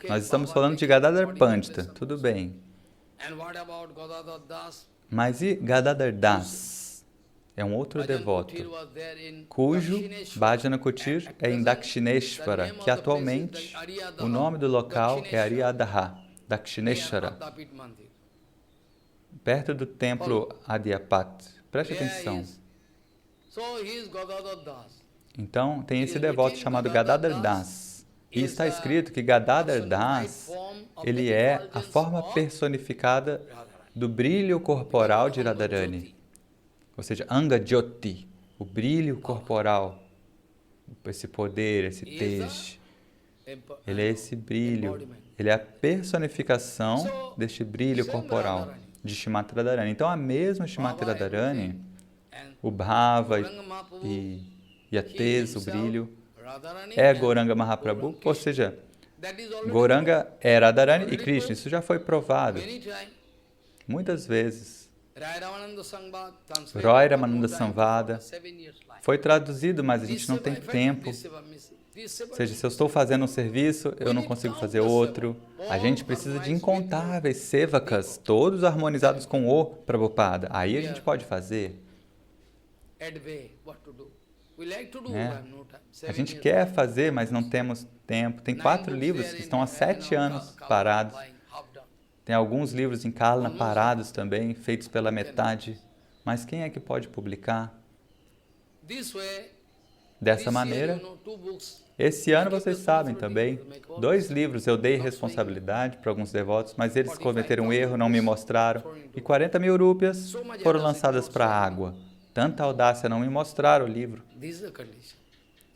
Nós estamos falando de Gadadhar Pandita, tudo bem. Mas e Gadadhar Das? É um outro devoto, cujo Bhajana Kutir é em Dakshineshvara, que atualmente o nome do local é Aryadaha, Dakshineshvara, perto do templo Adyapat. Preste atenção. Então, tem esse devoto chamado Gadadhar Das. E está escrito que Gadadhar Das, ele é a forma personificada do brilho corporal de Radharani. Ou seja, Anga Jyoti, o brilho corporal, esse poder, esse tej. Ele é esse brilho, ele é a personificação deste brilho corporal de Shrimati Radharani. Então, a mesma Shrimati Radharani, o bhava e e a tez, o brilho, é Gauranga Mahaprabhu, ou seja, Gauranga é Radharani e Krishna, isso já foi provado muitas vezes. Roy Ramananda Samvada foi traduzido, mas a gente não tem tempo. Ou seja, se eu estou fazendo um serviço, eu não consigo fazer outro. A gente precisa de incontáveis sevakas, todos harmonizados com o Prabhupada. Aí a gente pode fazer. Né? A gente quer fazer, mas não temos tempo. Tem 4 livros que estão há 7 anos parados. Tem alguns livros em Kalna parados também, feitos pela metade. Mas quem é que pode publicar? Dessa maneira, esse ano vocês sabem também, 2 livros eu dei responsabilidade para alguns devotos, mas eles cometeram um erro, não me mostraram, e 40 mil rúpias foram lançadas para a água. Tanta audácia, não me mostraram o livro.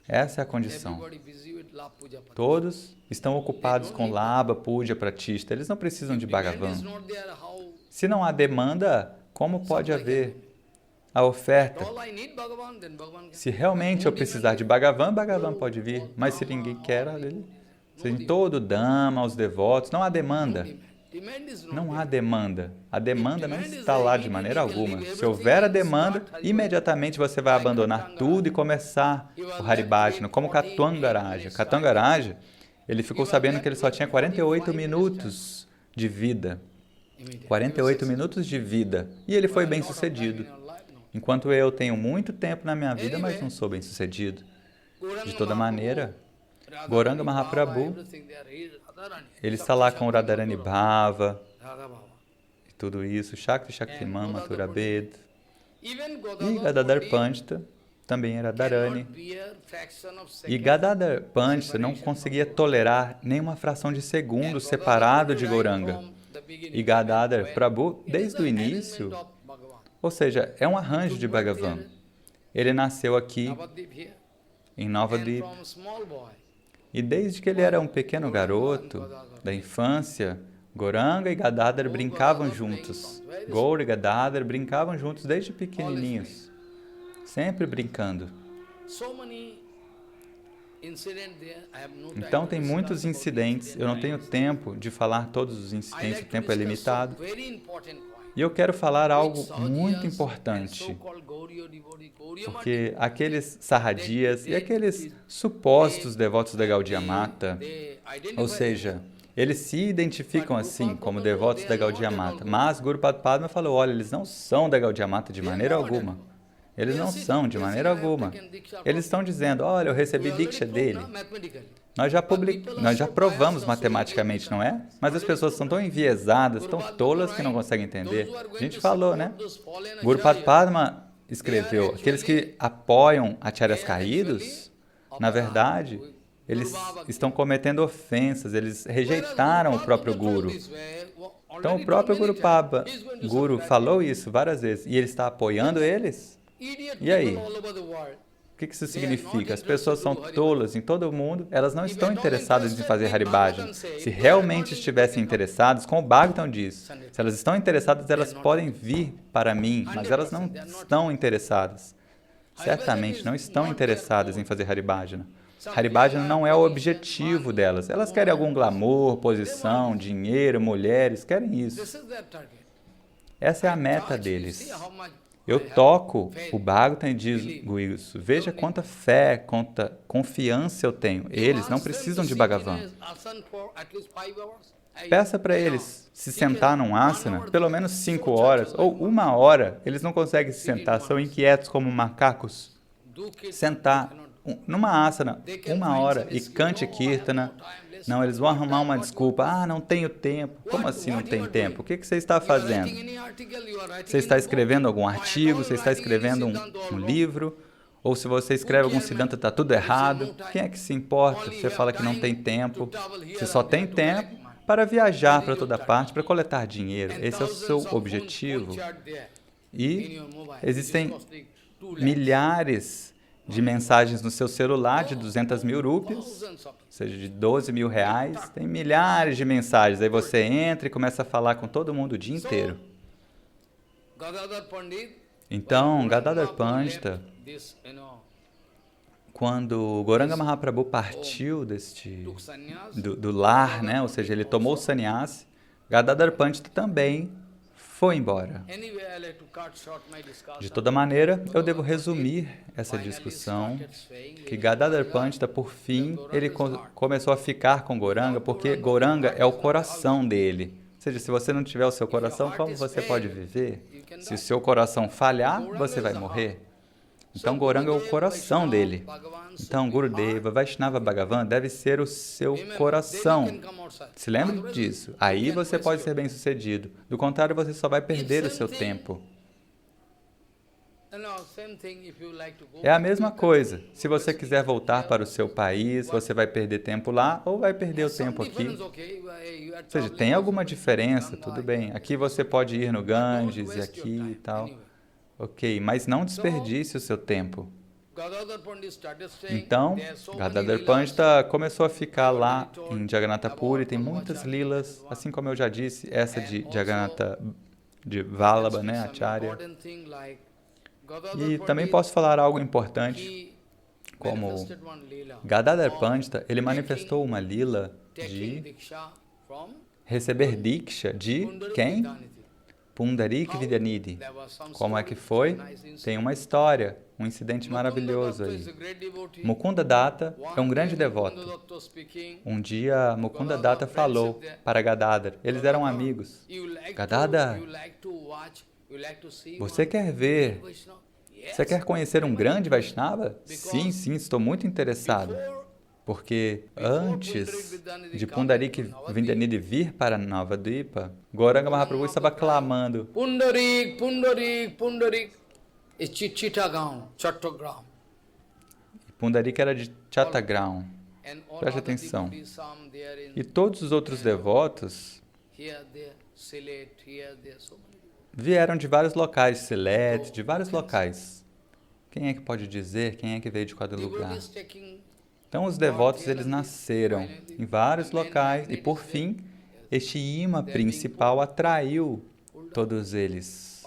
Essa é a condição. Todos estão ocupados com Labha, Puja, Pratishta. Eles não precisam de Bhagavan. Se não há demanda, como pode haver a oferta? Se realmente eu precisar de Bhagavan, Bhagavan pode vir. Mas se ninguém quer, ele... em todo Dhamma, os devotos, não há demanda. Não há demanda. A demanda não está lá de maneira alguma. Se houver a demanda, imediatamente você vai abandonar tudo e começar o Haribhajana, como Katwangaraja. Katwangaraja, ele ficou sabendo que ele só tinha 48 minutos de vida. 48 minutos de vida. E ele foi bem sucedido. Enquanto eu tenho muito tempo na minha vida, mas não sou bem sucedido. De toda maneira, Gauranga Mahaprabhu, ele está lá com o Radharani Bhava, e tudo isso, Shakti Shaktiman, Mathura Bhed, e Gadadhar Pandita também era Radharani. E Gadadhar Pandita não conseguia tolerar nenhuma fração de segundo separado de Gauranga. E Gadadhar Prabhu, desde o início, ou seja, é um arranjo de Bhagavan. Ele nasceu aqui, em Navadvip. E desde que ele era um pequeno garoto, da infância, Gauranga e Gadadhar brincavam juntos. Gaura e Gadadhar brincavam juntos desde pequenininhos, sempre brincando. Então tem muitos incidentes, eu não tenho tempo de falar todos os incidentes, o tempo é limitado. E eu quero falar algo muito importante, porque aqueles sarradias e aqueles supostos devotos da Gaudiya Mata, ou seja, eles se identificam assim, como devotos da Gaudiya Mata, mas Guru Padma falou, olha, eles não são da Gaudiya Mata de maneira alguma. Eles não são de maneira alguma. Eles estão dizendo, olha, eu recebi Diksha dele. Nós já provamos matematicamente, não é? Mas as pessoas são tão enviesadas, tão tolas que não conseguem entender. A gente falou, né? Guru Padma escreveu, aqueles que apoiam acharyas caídos, na verdade, eles estão cometendo ofensas, eles rejeitaram o próprio Guru. Então o próprio Guru falou isso várias vezes, e ele está apoiando eles? E aí? O que isso significa? As pessoas são tolas em todo o mundo, elas não estão interessadas em fazer Haribhajana. Se realmente estivessem interessadas, como o Bhagavatam diz, se elas estão interessadas, elas podem vir para mim, mas elas não estão interessadas. Certamente não estão interessadas em fazer Haribhajana. Haribhajana não é o objetivo delas. Elas querem algum glamour, posição, dinheiro, mulheres, querem isso. Essa é a meta deles. Eu toco o Bhagavatam e digo isso. Veja quanta fé, quanta confiança eu tenho. Eles não precisam de Bhagavan. Peça para eles se sentar num asana pelo menos 5 horas ou 1 hora. Eles não conseguem se sentar, são inquietos como macacos. Sentar numa asana 1 hora e cante Kirtana. Não, eles vão arrumar uma desculpa. Ah, não tenho tempo. Como assim não tem tempo? O que você está fazendo? Você está escrevendo algum artigo? Você está escrevendo um livro? Ou se você escreve algum Siddhanta, está tudo errado? Quem é que se importa? Você fala que não tem tempo. Você só tem tempo para viajar para toda parte, para coletar dinheiro. Esse é o seu objetivo. E existem milhares de mensagens no seu celular de 200 mil rúpias, ou seja, de 12 mil reais, tem milhares de mensagens. Aí você entra e começa a falar com todo mundo o dia inteiro. Então, Gadadhar Pandita, Quando Gauranga Mahaprabhu partiu do lar, né? Ou seja, ele tomou o sannyasi, Gadadhar Pandita também foi embora. De toda maneira, eu devo resumir essa discussão, que Gadadhar Pandita, por fim, ele começou a ficar com Gauranga, porque Gauranga é o coração dele. Ou seja, se você não tiver o seu coração, como você pode viver? Se o seu coração falhar, você vai morrer. Então, Gauranga é o coração dele. Então, Gurudeva, Vaishnava Bhagavan deve ser o seu coração. Se lembre disso. Aí você pode ser bem-sucedido. Do contrário, você só vai perder o seu tempo. É a mesma coisa. Se você quiser voltar para o seu país, você vai perder tempo lá ou vai perder o tempo aqui. Ou seja, tem alguma diferença, tudo bem. Aqui você pode ir no Ganges e aqui e tal. Ok, mas não desperdice o seu tempo. Então, Gadadhar Pandita começou a ficar lá em Jagannatha Puri, tem muitas lilas, assim como eu já disse, essa de Jagannatha, de Vallabha, né, Acharya. E também posso falar algo importante, como Gadadhar Pandita, ele manifestou uma lila de receber Diksha de quem? Pundarik Vidyanidhi. Como é que foi? Tem uma história, um incidente maravilhoso aí. Mukunda Datta é um grande devoto. Um dia, Mukunda Datta falou para Gadadhar, eles eram amigos. Gadadhar, você quer ver? Você quer conhecer um grande Vaishnava? Sim, sim, estou muito interessado. Porque antes de Pundarik Vidyanidhi vir para Navadvipa, Gauranga Mahaprabhu estava clamando, Pundarik, Pundarik, Pundarik. É Chittagaon, Chattogram. Pundarik era de Chattagram. Preste atenção. E todos os outros devotos vieram de vários locais, Sylhet, de vários locais. Quem é que pode dizer? Quem é que veio de cada lugar? Então, os devotos, eles nasceram em vários locais e, por fim, este imã principal atraiu todos eles.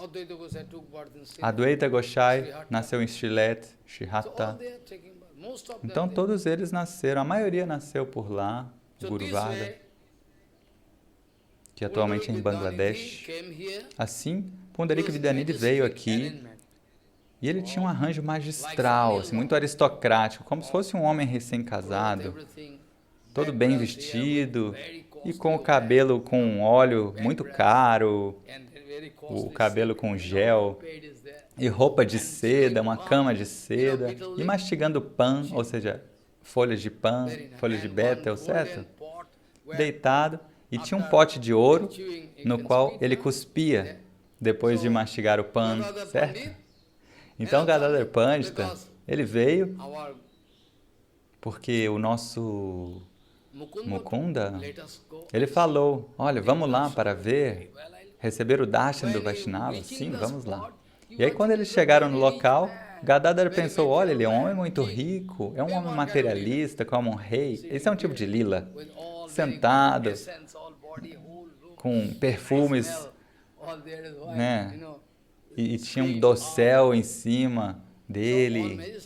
Advaita Gosai nasceu em Sylhet, Shrihatta. Então, todos eles nasceram, a maioria nasceu por lá, Guruvada, que atualmente é em Bangladesh. Assim, Pundarik Vidyanidhi veio aqui. E ele tinha um arranjo magistral, assim, muito aristocrático, como se fosse um homem recém-casado, todo bem vestido e com o cabelo com óleo muito caro, o cabelo com gel e roupa de seda, uma cama de seda e mastigando pão, ou seja, folhas de pão, folhas de bétel, certo? Deitado e tinha um pote de ouro no qual ele cuspia depois de mastigar o pão, certo? Então, Gadadhar Pandita, ele veio porque o nosso Mukunda, ele falou, olha, vamos lá para ver, receber o darshan do Vaishnava? Sim, vamos lá. E aí, quando eles chegaram no local, Gadadhar pensou, olha, ele é um homem muito rico, é um homem materialista, como um rei. Esse é um tipo de lila, sentado, com perfumes, né? E tinha um dossel em cima dele.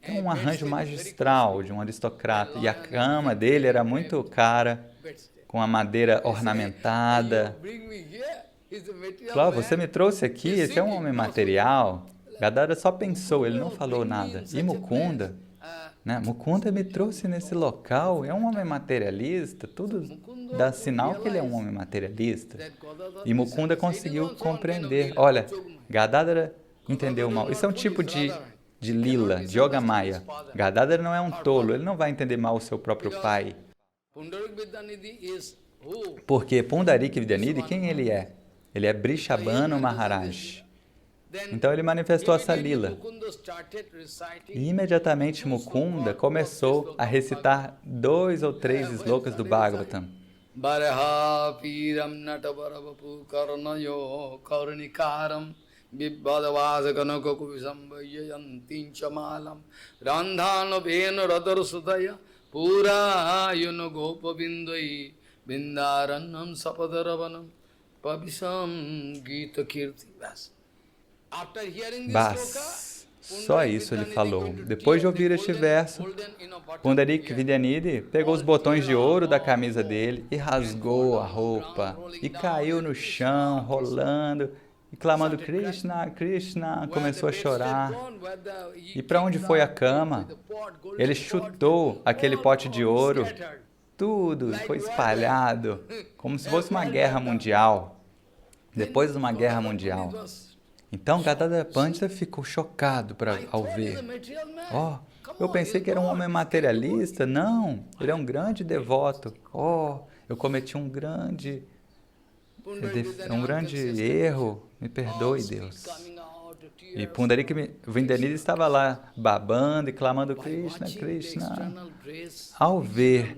É um arranjo magistral de um aristocrata. E a cama dele era muito cara, com a madeira ornamentada. Claro, você me trouxe aqui, esse é um homem material. Gadadhar só pensou, ele não falou nada. E Mukunda, né? Mukunda me trouxe nesse local, é um homem materialista, tudo dá sinal que ele é um homem materialista. E Mukunda conseguiu compreender. Olha, Gadadhar entendeu mal. Isso é um tipo de lila, de Yogamaya. Gadadhar não é um tolo, ele não vai entender mal o seu próprio pai. Porque Pundarik Vidyanidhi, quem ele é? Ele é Brishabhanu Maharaj. Então ele manifestou essa lila. E imediatamente Mukunda começou a recitar 2 ou 3 slokas do Bhagavatam. Baraha piram natabarabapu karnayo karnikaram vibhadavasakana kuvisambayayantin chamalam randhana vena radar sudaya purayana gopavindai bindaranam sapadaravanam pavisam gita kirti. Bas. Só isso ele falou. Depois de ouvir este verso, Pundarik Vidyanidhi pegou os botões de ouro da camisa dele e rasgou a roupa e caiu no chão, rolando e clamando Krishna, Krishna, começou a chorar. E para onde foi a cama? Ele chutou aquele pote de ouro, tudo foi espalhado, como se fosse uma guerra mundial. Depois de uma guerra mundial. Então Gadadhar Pandita ficou chocado ao ver. Eu pensei que era um homem materialista. Não, ele é um grande devoto. Eu cometi um grande erro. Me perdoe, Deus. E Pundarik Vidyanidhi estava lá babando e clamando Krishna, Krishna. Ao ver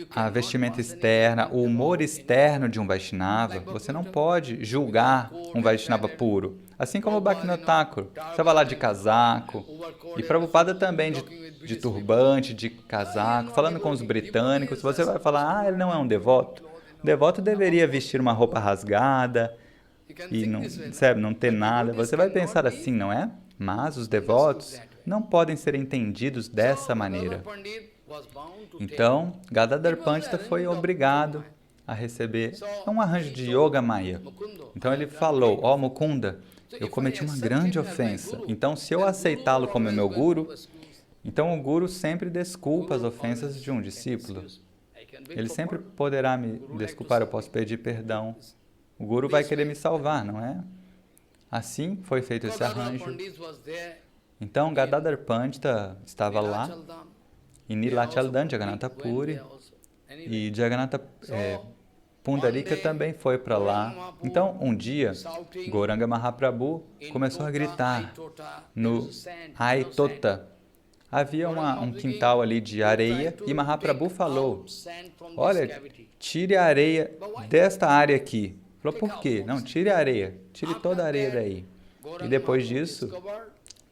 a vestimenta externa, o humor externo de um Vaishnava, você não pode julgar um Vaishnava puro. Assim como o Bhaktivinoda Thakur, estava lá de casaco, e Prabhupada também de turbante, de casaco, falando com os britânicos, você vai falar, ele não é um devoto. O devoto deveria vestir uma roupa rasgada e não ter nada. Você vai pensar assim, não é? Mas os devotos não podem ser entendidos dessa maneira. Então, Gadadhar Pandita foi obrigado a receber um arranjo de Yoga Maya. Então ele falou, Mukunda, eu cometi uma grande ofensa. Então, se eu aceitá-lo como meu guru, então o guru sempre desculpa as ofensas de um discípulo. Ele sempre poderá me desculpar, eu posso pedir perdão. O guru vai querer me salvar, não é? Assim foi feito esse arranjo. Então, Gadadhar Pandita estava lá, em Nilachal Dham, Jagannatha Puri, e Jagannatha Pundarika também foi para lá. Então, um dia, Gauranga Mahaprabhu começou a gritar no Aitota. Havia um quintal ali de areia e Mahaprabhu falou, olha, tire a areia desta área aqui. Falou, por quê? Não, tire a areia, tire toda a areia daí. E depois disso,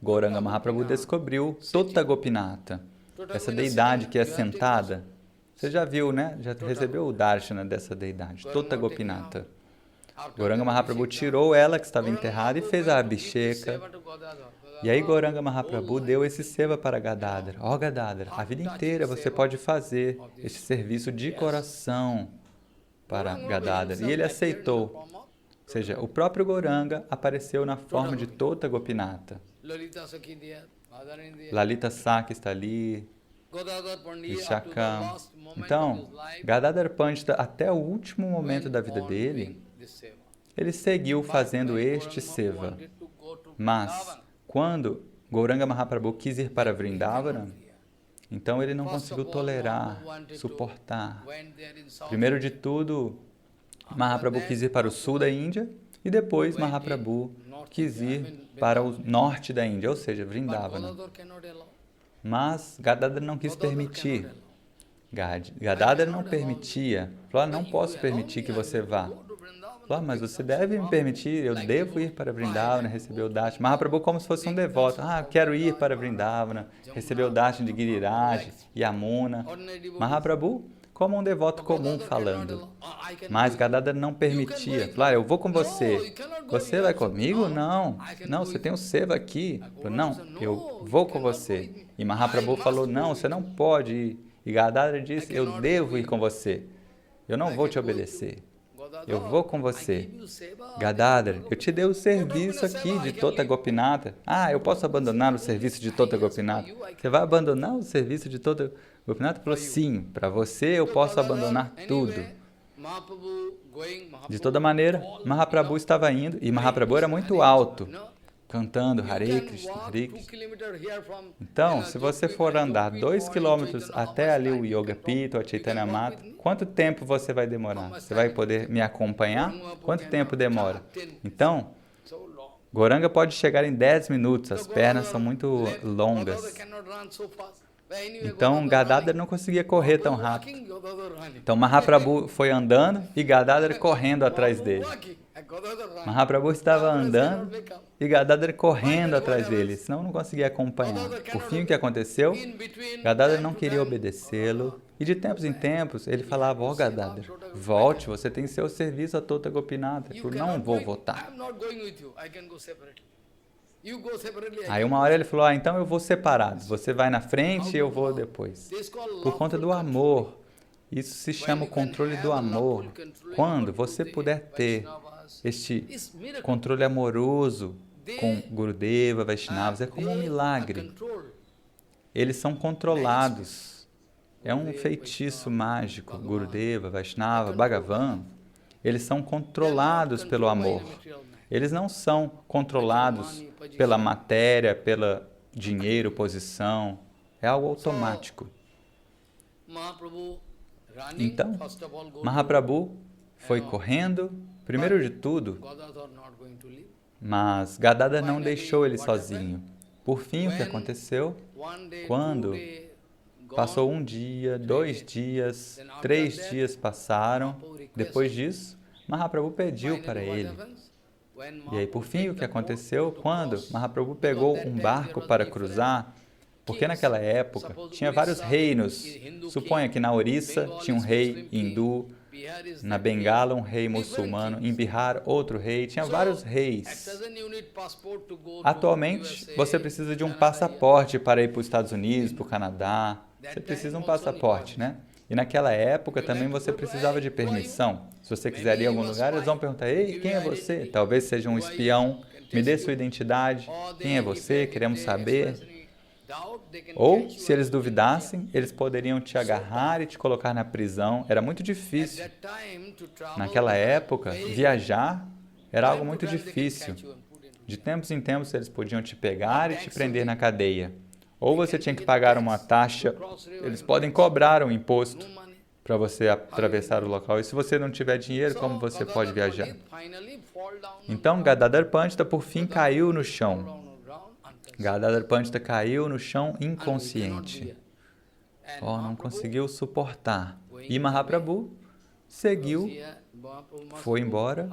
Gauranga Mahaprabhu descobriu Tota Gopinatha, essa deidade que é sentada. Você já viu, né? Já recebeu o darshana dessa deidade, Tota Gopinatha. Gauranga Mahaprabhu tirou ela, que estava enterrada, e fez a abhisheka. E aí Gauranga Mahaprabhu deu esse seva para Gadadhar. Gadadhar, a vida inteira você pode fazer esse serviço de coração para Gadadhar. E ele aceitou. Ou seja, o próprio Gauranga apareceu na forma de Tota Gopinatha. Lalita Sakhi está ali, Vishakam. Então, Gadadhar Pandita, até o último momento da vida dele, ele seguiu fazendo este seva. Mas, quando Gauranga Mahaprabhu quis ir para Vrindavana, então ele não conseguiu tolerar, suportar. Primeiro de tudo, Mahaprabhu quis ir para o sul da Índia e depois Mahaprabhu quis ir para o norte da Índia, ou seja, Vrindavana. Mas Gadadhar não quis permitir. Gadadhar não permitia. Falou, não posso permitir que você vá. Falou, mas você deve me permitir, eu devo ir para Vrindavana, receber o darshan. Mahaprabhu como se fosse um devoto. Eu quero ir para Vrindavana, receber o darshan de Giriraj, Yamuna. Mahaprabhu como um devoto comum falando. Mas Gadadhar não permitia. Falou, eu vou com você. Você vai comigo? Não. Não, você tem o seva aqui. Falou, não, eu vou com você. E Mahaprabhu falou, não, você não pode ir. E Gadadhar disse, eu devo ir com você. Eu não vou te obedecer. Eu vou com você. Gadadhar, eu te dei o serviço aqui de Tota Gopinatha. Eu posso abandonar o serviço de Tota Gopinatha? Você vai abandonar o serviço de Tota Gopinatha? Falou, sim, para você eu posso abandonar tudo. De toda maneira, Mahaprabhu estava indo, e Mahaprabhu era muito alto, cantando Hare Krishna, Hare Krishna. Então, se você for andar 2 quilômetros até ali o Yoga Pita, a Chaitanya Mata, quanto tempo você vai demorar? Você vai poder me acompanhar? Quanto tempo demora? Então, Gauranga pode chegar em 10 minutos, as pernas são muito longas. Então, Gadadhar não conseguia correr tão rápido. Então, Mahaprabhu foi andando e Gadadhar correndo atrás dele. Mahaprabhu estava andando e Gadadhar correndo atrás dele, senão não conseguia acompanhar. Por fim, o que aconteceu? Gadadhar não queria obedecê-lo e de tempos em tempos ele falava, Gadadhar, volte, você tem seu serviço a Tota Gopinatha. Eu não vou voltar. Aí uma hora ele falou, então eu vou separado, você vai na frente e eu vou depois. Por conta do amor. Isso se chama o controle do amor. Quando você puder ter este controle amoroso com Gurudeva, Vaishnavas, é como um milagre. Eles são controlados. É um feitiço mágico. Gurudeva, Vaishnava, Bhagavan, eles são controlados pelo amor. Eles não são controlados pela matéria, pelo dinheiro, posição. É algo automático. Então, Mahaprabhu foi correndo, primeiro de tudo, mas Gadadhar não deixou ele sozinho. Por fim, o que aconteceu? Quando passou 1 dia, 2 dias, 3 dias passaram, depois disso, Mahaprabhu pediu para ele. E aí, por fim, o que aconteceu? Quando Mahaprabhu pegou um barco para cruzar, porque naquela época tinha vários reinos. Suponha que na Orissa tinha um rei hindu, na Bengala um rei muçulmano, em Bihar outro rei, tinha vários reis. Atualmente, você precisa de um passaporte para ir para os Estados Unidos, para o Canadá. Você precisa de um passaporte, né? E naquela época também você precisava de permissão. Se você quiser ir a algum lugar, eles vão perguntar, ei, quem é você? Talvez seja um espião, me dê sua identidade, quem é você, queremos saber. Ou, se eles duvidassem, eles poderiam te agarrar e te colocar na prisão. Era muito difícil. Naquela época, viajar era algo muito difícil. De tempos em tempos, eles podiam te pegar e te prender na cadeia. Ou você tinha que pagar uma taxa, eles podem cobrar um imposto para você atravessar o local. E se você não tiver dinheiro, como você pode viajar? Então, Gadadhar Pandita, por fim, caiu no chão. Gadadhar Pandita caiu no chão inconsciente. Não conseguiu suportar. E Mahaprabhu seguiu, foi embora,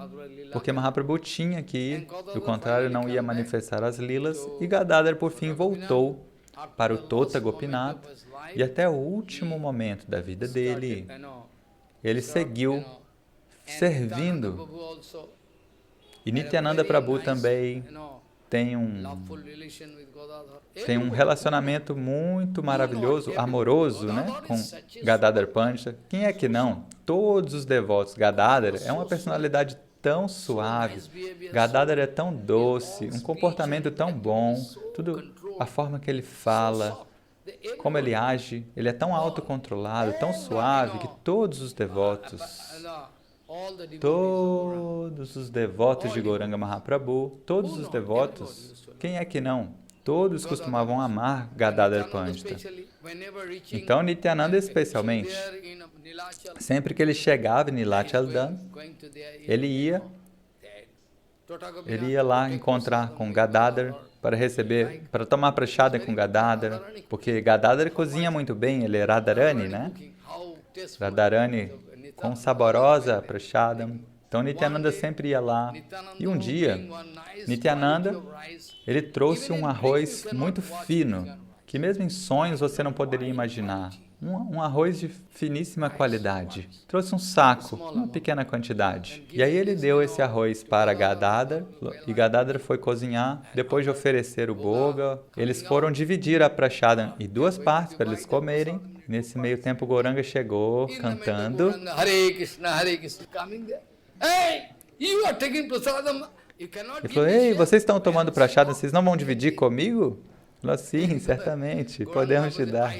porque Mahaprabhu tinha que ir, do contrário não ia manifestar as lilas, e Gadadhar por fim voltou para o Tota Gopinath, e até o último momento da vida dele, ele seguiu servindo. E Nityananda Prabhu também tem um relacionamento muito maravilhoso, amoroso, né, com Gadadhar Pandita. Quem é que não? Todos os devotos. Gadadhar é uma personalidade tão suave, Gadadhar é tão doce, um comportamento tão bom, tudo, a forma que ele fala, como ele age, ele é tão autocontrolado, tão suave, que todos os devotos de Gauranga Mahaprabhu, todos os devotos, quem é que não? Todos costumavam amar Gadadhar Pandita. Então, Nityananda especialmente, sempre que ele chegava em Nilachal Dham, ele ia lá encontrar com Gadadhar para tomar prashadam com Gadadhar, porque Gadadhar cozinha muito bem, ele é Radharani, né? Radharani com saborosa prashadam. Então Nityananda sempre ia lá. E um dia, Nityananda, ele trouxe um arroz muito fino, que mesmo em sonhos você não poderia imaginar. Um arroz de finíssima qualidade. Trouxe um saco, uma pequena quantidade. E aí ele deu esse arroz para Gadadhar, e Gadadhar foi cozinhar. Depois de oferecer o boga, eles foram dividir a prashadam em 2 partes para eles comerem. Nesse meio tempo, Gauranga chegou cantando. Hare Krishna, Hare Krishna. Ele falou, ei, vocês estão tomando prashadam, vocês não vão dividir comigo? Ele falou, sim, certamente, podemos te dar.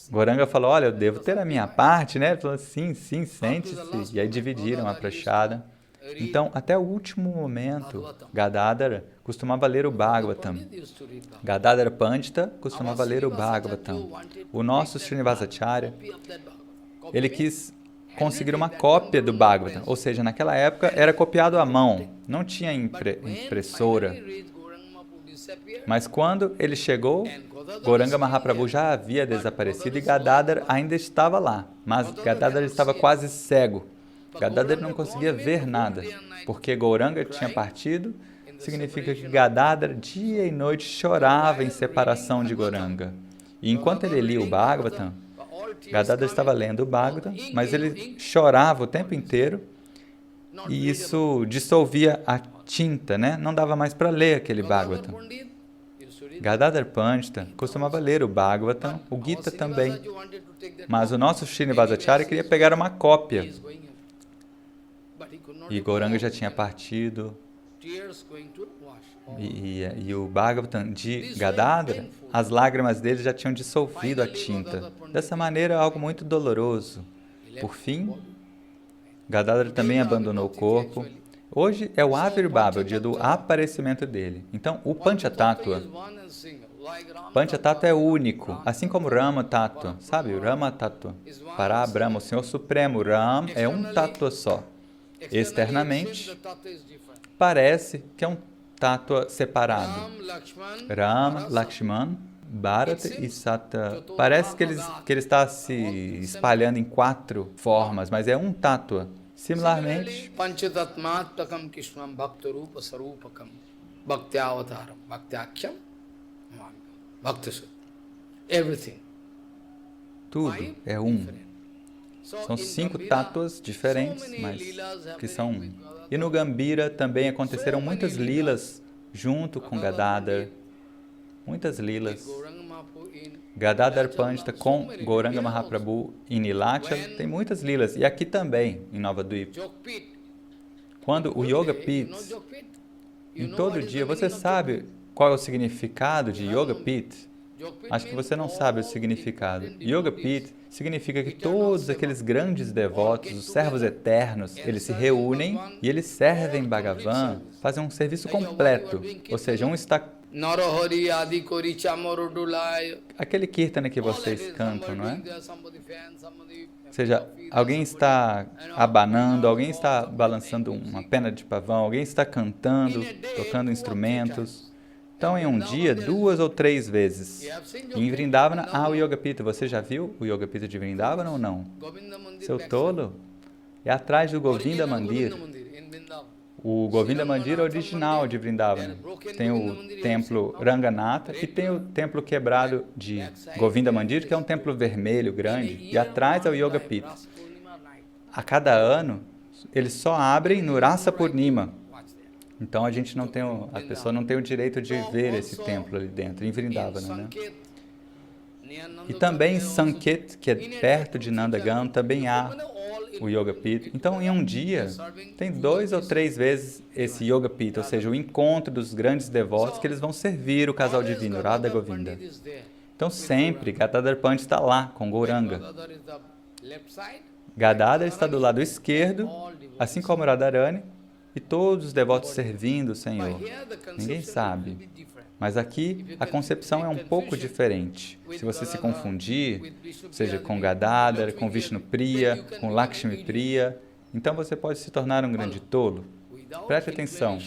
Gauranga falou, olha, eu devo ter a minha parte, né? Ele falou, sim, sente-se. E aí dividiram a prashadam. Então, até o último momento, Gadadhar costumava ler o Bhagavatam. Gadadhar Pandita costumava ler o Bhagavatam. O nosso Srinivasacharya, ele quis conseguir uma cópia do Bhagavatam, ou seja, naquela época era copiado à mão, não tinha impressora. Mas quando ele chegou, Gauranga Mahaprabhu já havia desaparecido e Gadadhar ainda estava lá, mas Gadadhar estava quase cego. Gadadhar não conseguia ver nada, porque Gauranga tinha partido, significa que Gadadhar dia e noite chorava em separação de Gauranga. E enquanto ele lia o Bhagavatam, Gadadhar estava lendo o Bhagavatam, mas ele chorava o tempo inteiro, e isso dissolvia tinta, né? Não dava mais para ler aquele Bhagavatam. Gadadhar Pandita costumava ler o Bhagavatam, o Gita também. Mas o nosso Srinivasacharya queria pegar uma cópia. E Gauranga já tinha partido. E o Bhagavatam de Gadadhar, as lágrimas dele já tinham dissolvido a tinta. Dessa maneira, algo muito doloroso. Por fim, Gadadhar também abandonou o corpo. Hoje é o Avirbhava, o dia do aparecimento dele. Então, o Panchatattva é único, assim como Rama Tattva. Sabe, o Rama Tattva. Para Brahma, o Senhor Supremo, Ram é um Tattva só. Externamente, parece que é um Tattva separado. Rama, Lakshman, Bharata e Sata. Parece que ele está se espalhando em 4 formas, mas é um Tattva. Similarmente, Panchatatmatmakam Krishnam Bhaktarupa Sarupakam Bhaktyavataram Bhaktyakhyam Bhaktasut. Everything. Tudo é um. São 5 tátuas diferentes, mas que são um. E no Gambhira também aconteceram muitas lilas junto com Gadadhar. Muitas lilas. Gadadhar Pandita com Gauranga Mahaprabhu em Nilachal tem muitas lilas. E aqui também, em Nova Dvipa. Quando o Yoga Pit, em todo dia, você sabe qual é o significado de Yoga Pit? Acho que você não sabe o significado. Yoga Pit significa que todos aqueles grandes devotos, os servos eternos, eles se reúnem e eles servem Bhagavan, fazem um serviço completo. Ou seja, um está... Aquele kirtana que vocês cantam, não é? Ou seja, alguém está abanando, alguém está balançando uma pena de pavão, alguém está cantando, tocando instrumentos. Então, em um dia, 2 ou 3 vezes. E em Vrindavana, há o Yoga Pita. Você já viu o Yoga Pita de Vrindavana ou não? Seu tolo? É atrás do Govinda Mandir. O Govinda Mandir original de Vrindavana. Tem o templo Ranganatha e tem o templo quebrado de Govinda Mandir, que é um templo vermelho, grande. E atrás é o Yoga Pita. A cada ano, eles só abrem no Rasa Purnima. Então a pessoa não tem o direito de ver esse templo ali dentro, em Vrindavana, né? E também em Sanket, que é perto de Nandagam, também há o Yoga Pita. Então, em um dia, tem 2 ou 3 vezes esse Yoga Pita, ou seja, o encontro dos grandes devotos que eles vão servir o casal divino, Radha Govinda. Então, sempre, Gadadhar Pandita está lá, com Gauranga. Gadadhar está do lado esquerdo, assim como Radharani, e todos os devotos servindo o Senhor. Ninguém sabe. Mas aqui, a concepção é um pouco diferente. Se você se confundir, seja com Gadadhar, com Vishnu Priya, com Lakshmi Priya, então você pode se tornar um grande tolo. Preste atenção.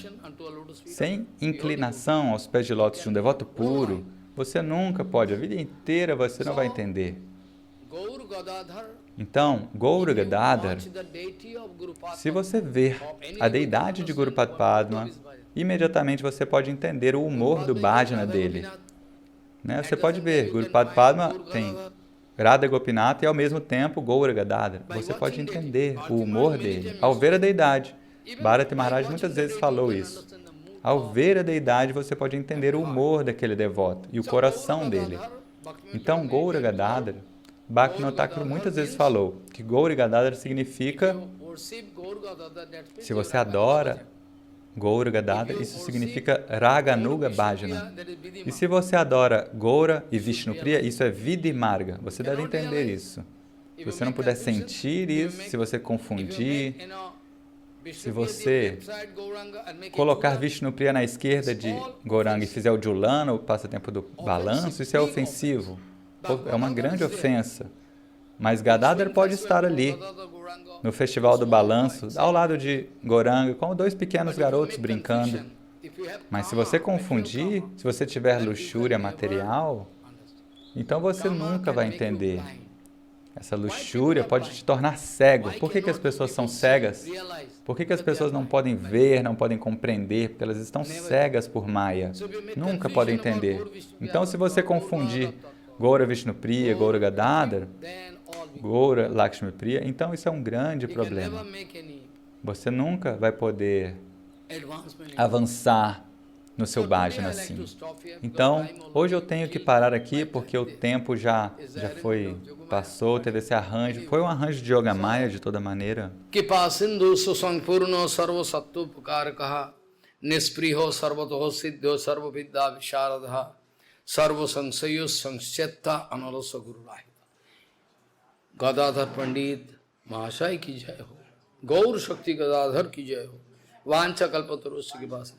Sem inclinação aos pés de lótus de um devoto puro, você nunca pode, a vida inteira você não vai entender. Então, Gaura Gadadhar, se você ver a deidade de Guru Padma, imediatamente você pode entender o humor do bhajana dele. Né? Você pode ver, Guru Padma tem Radha Gopinath e ao mesmo tempo Gaura Gadadhar. Você pode entender o humor dele ao ver a deidade. Bharati Maharaj muitas vezes falou isso. Ao ver a deidade, você pode entender o humor daquele devoto e o coração dele. Então, Gaura Gadadhar, Bhaktivinoda Thakur muitas vezes falou que Gaura Gadadhar significa, se você adora Gaura Gadadhar, isso significa Raganuga Bhajana. E se você adora Gaura e Vishnu Priya, isso é Vidhi Marga. Você deve entender isso. Se você não puder sentir isso, se você confundir, se você colocar Vishnu Priya na esquerda de Gauranga e fizer o Julana, o passatempo do balanço, isso é ofensivo. É uma grande ofensa. Mas Gadadhar pode estar ali, no Festival do Balanço, ao lado de Gauranga, como 2 pequenos garotos brincando. Mas se você confundir, se você tiver luxúria material, então você nunca vai entender. Essa luxúria pode te tornar cego. Por que as pessoas são cegas? Por que as pessoas não podem ver, não podem compreender? Porque elas estão cegas por Maya. Nunca podem entender. Então, se você confundir Gaura Vishnu Priya, Gaura Gadadhar, Gaura Lakshmi Priya, então isso é um grande problema. Você nunca vai poder avançar no seu bhajana assim. Então, hoje eu tenho que parar aqui porque o tempo já passou, teve esse arranjo. Foi um arranjo de Yoga Maya de toda maneira. Kipa sindhu susampurno sarva sattu pukarakaha nispriho sarvatoho siddho sarva vidya visharadha sarva sansayus sanchetta analasa guru rahita. Gadadhar Pandit Mahasaya ki jai ho. Gaur Shakti Gadadhar ki jai ho. Vancha kalpatarusya ki basa.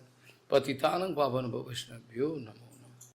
Patitanang pavan bhavashnabhyo namo.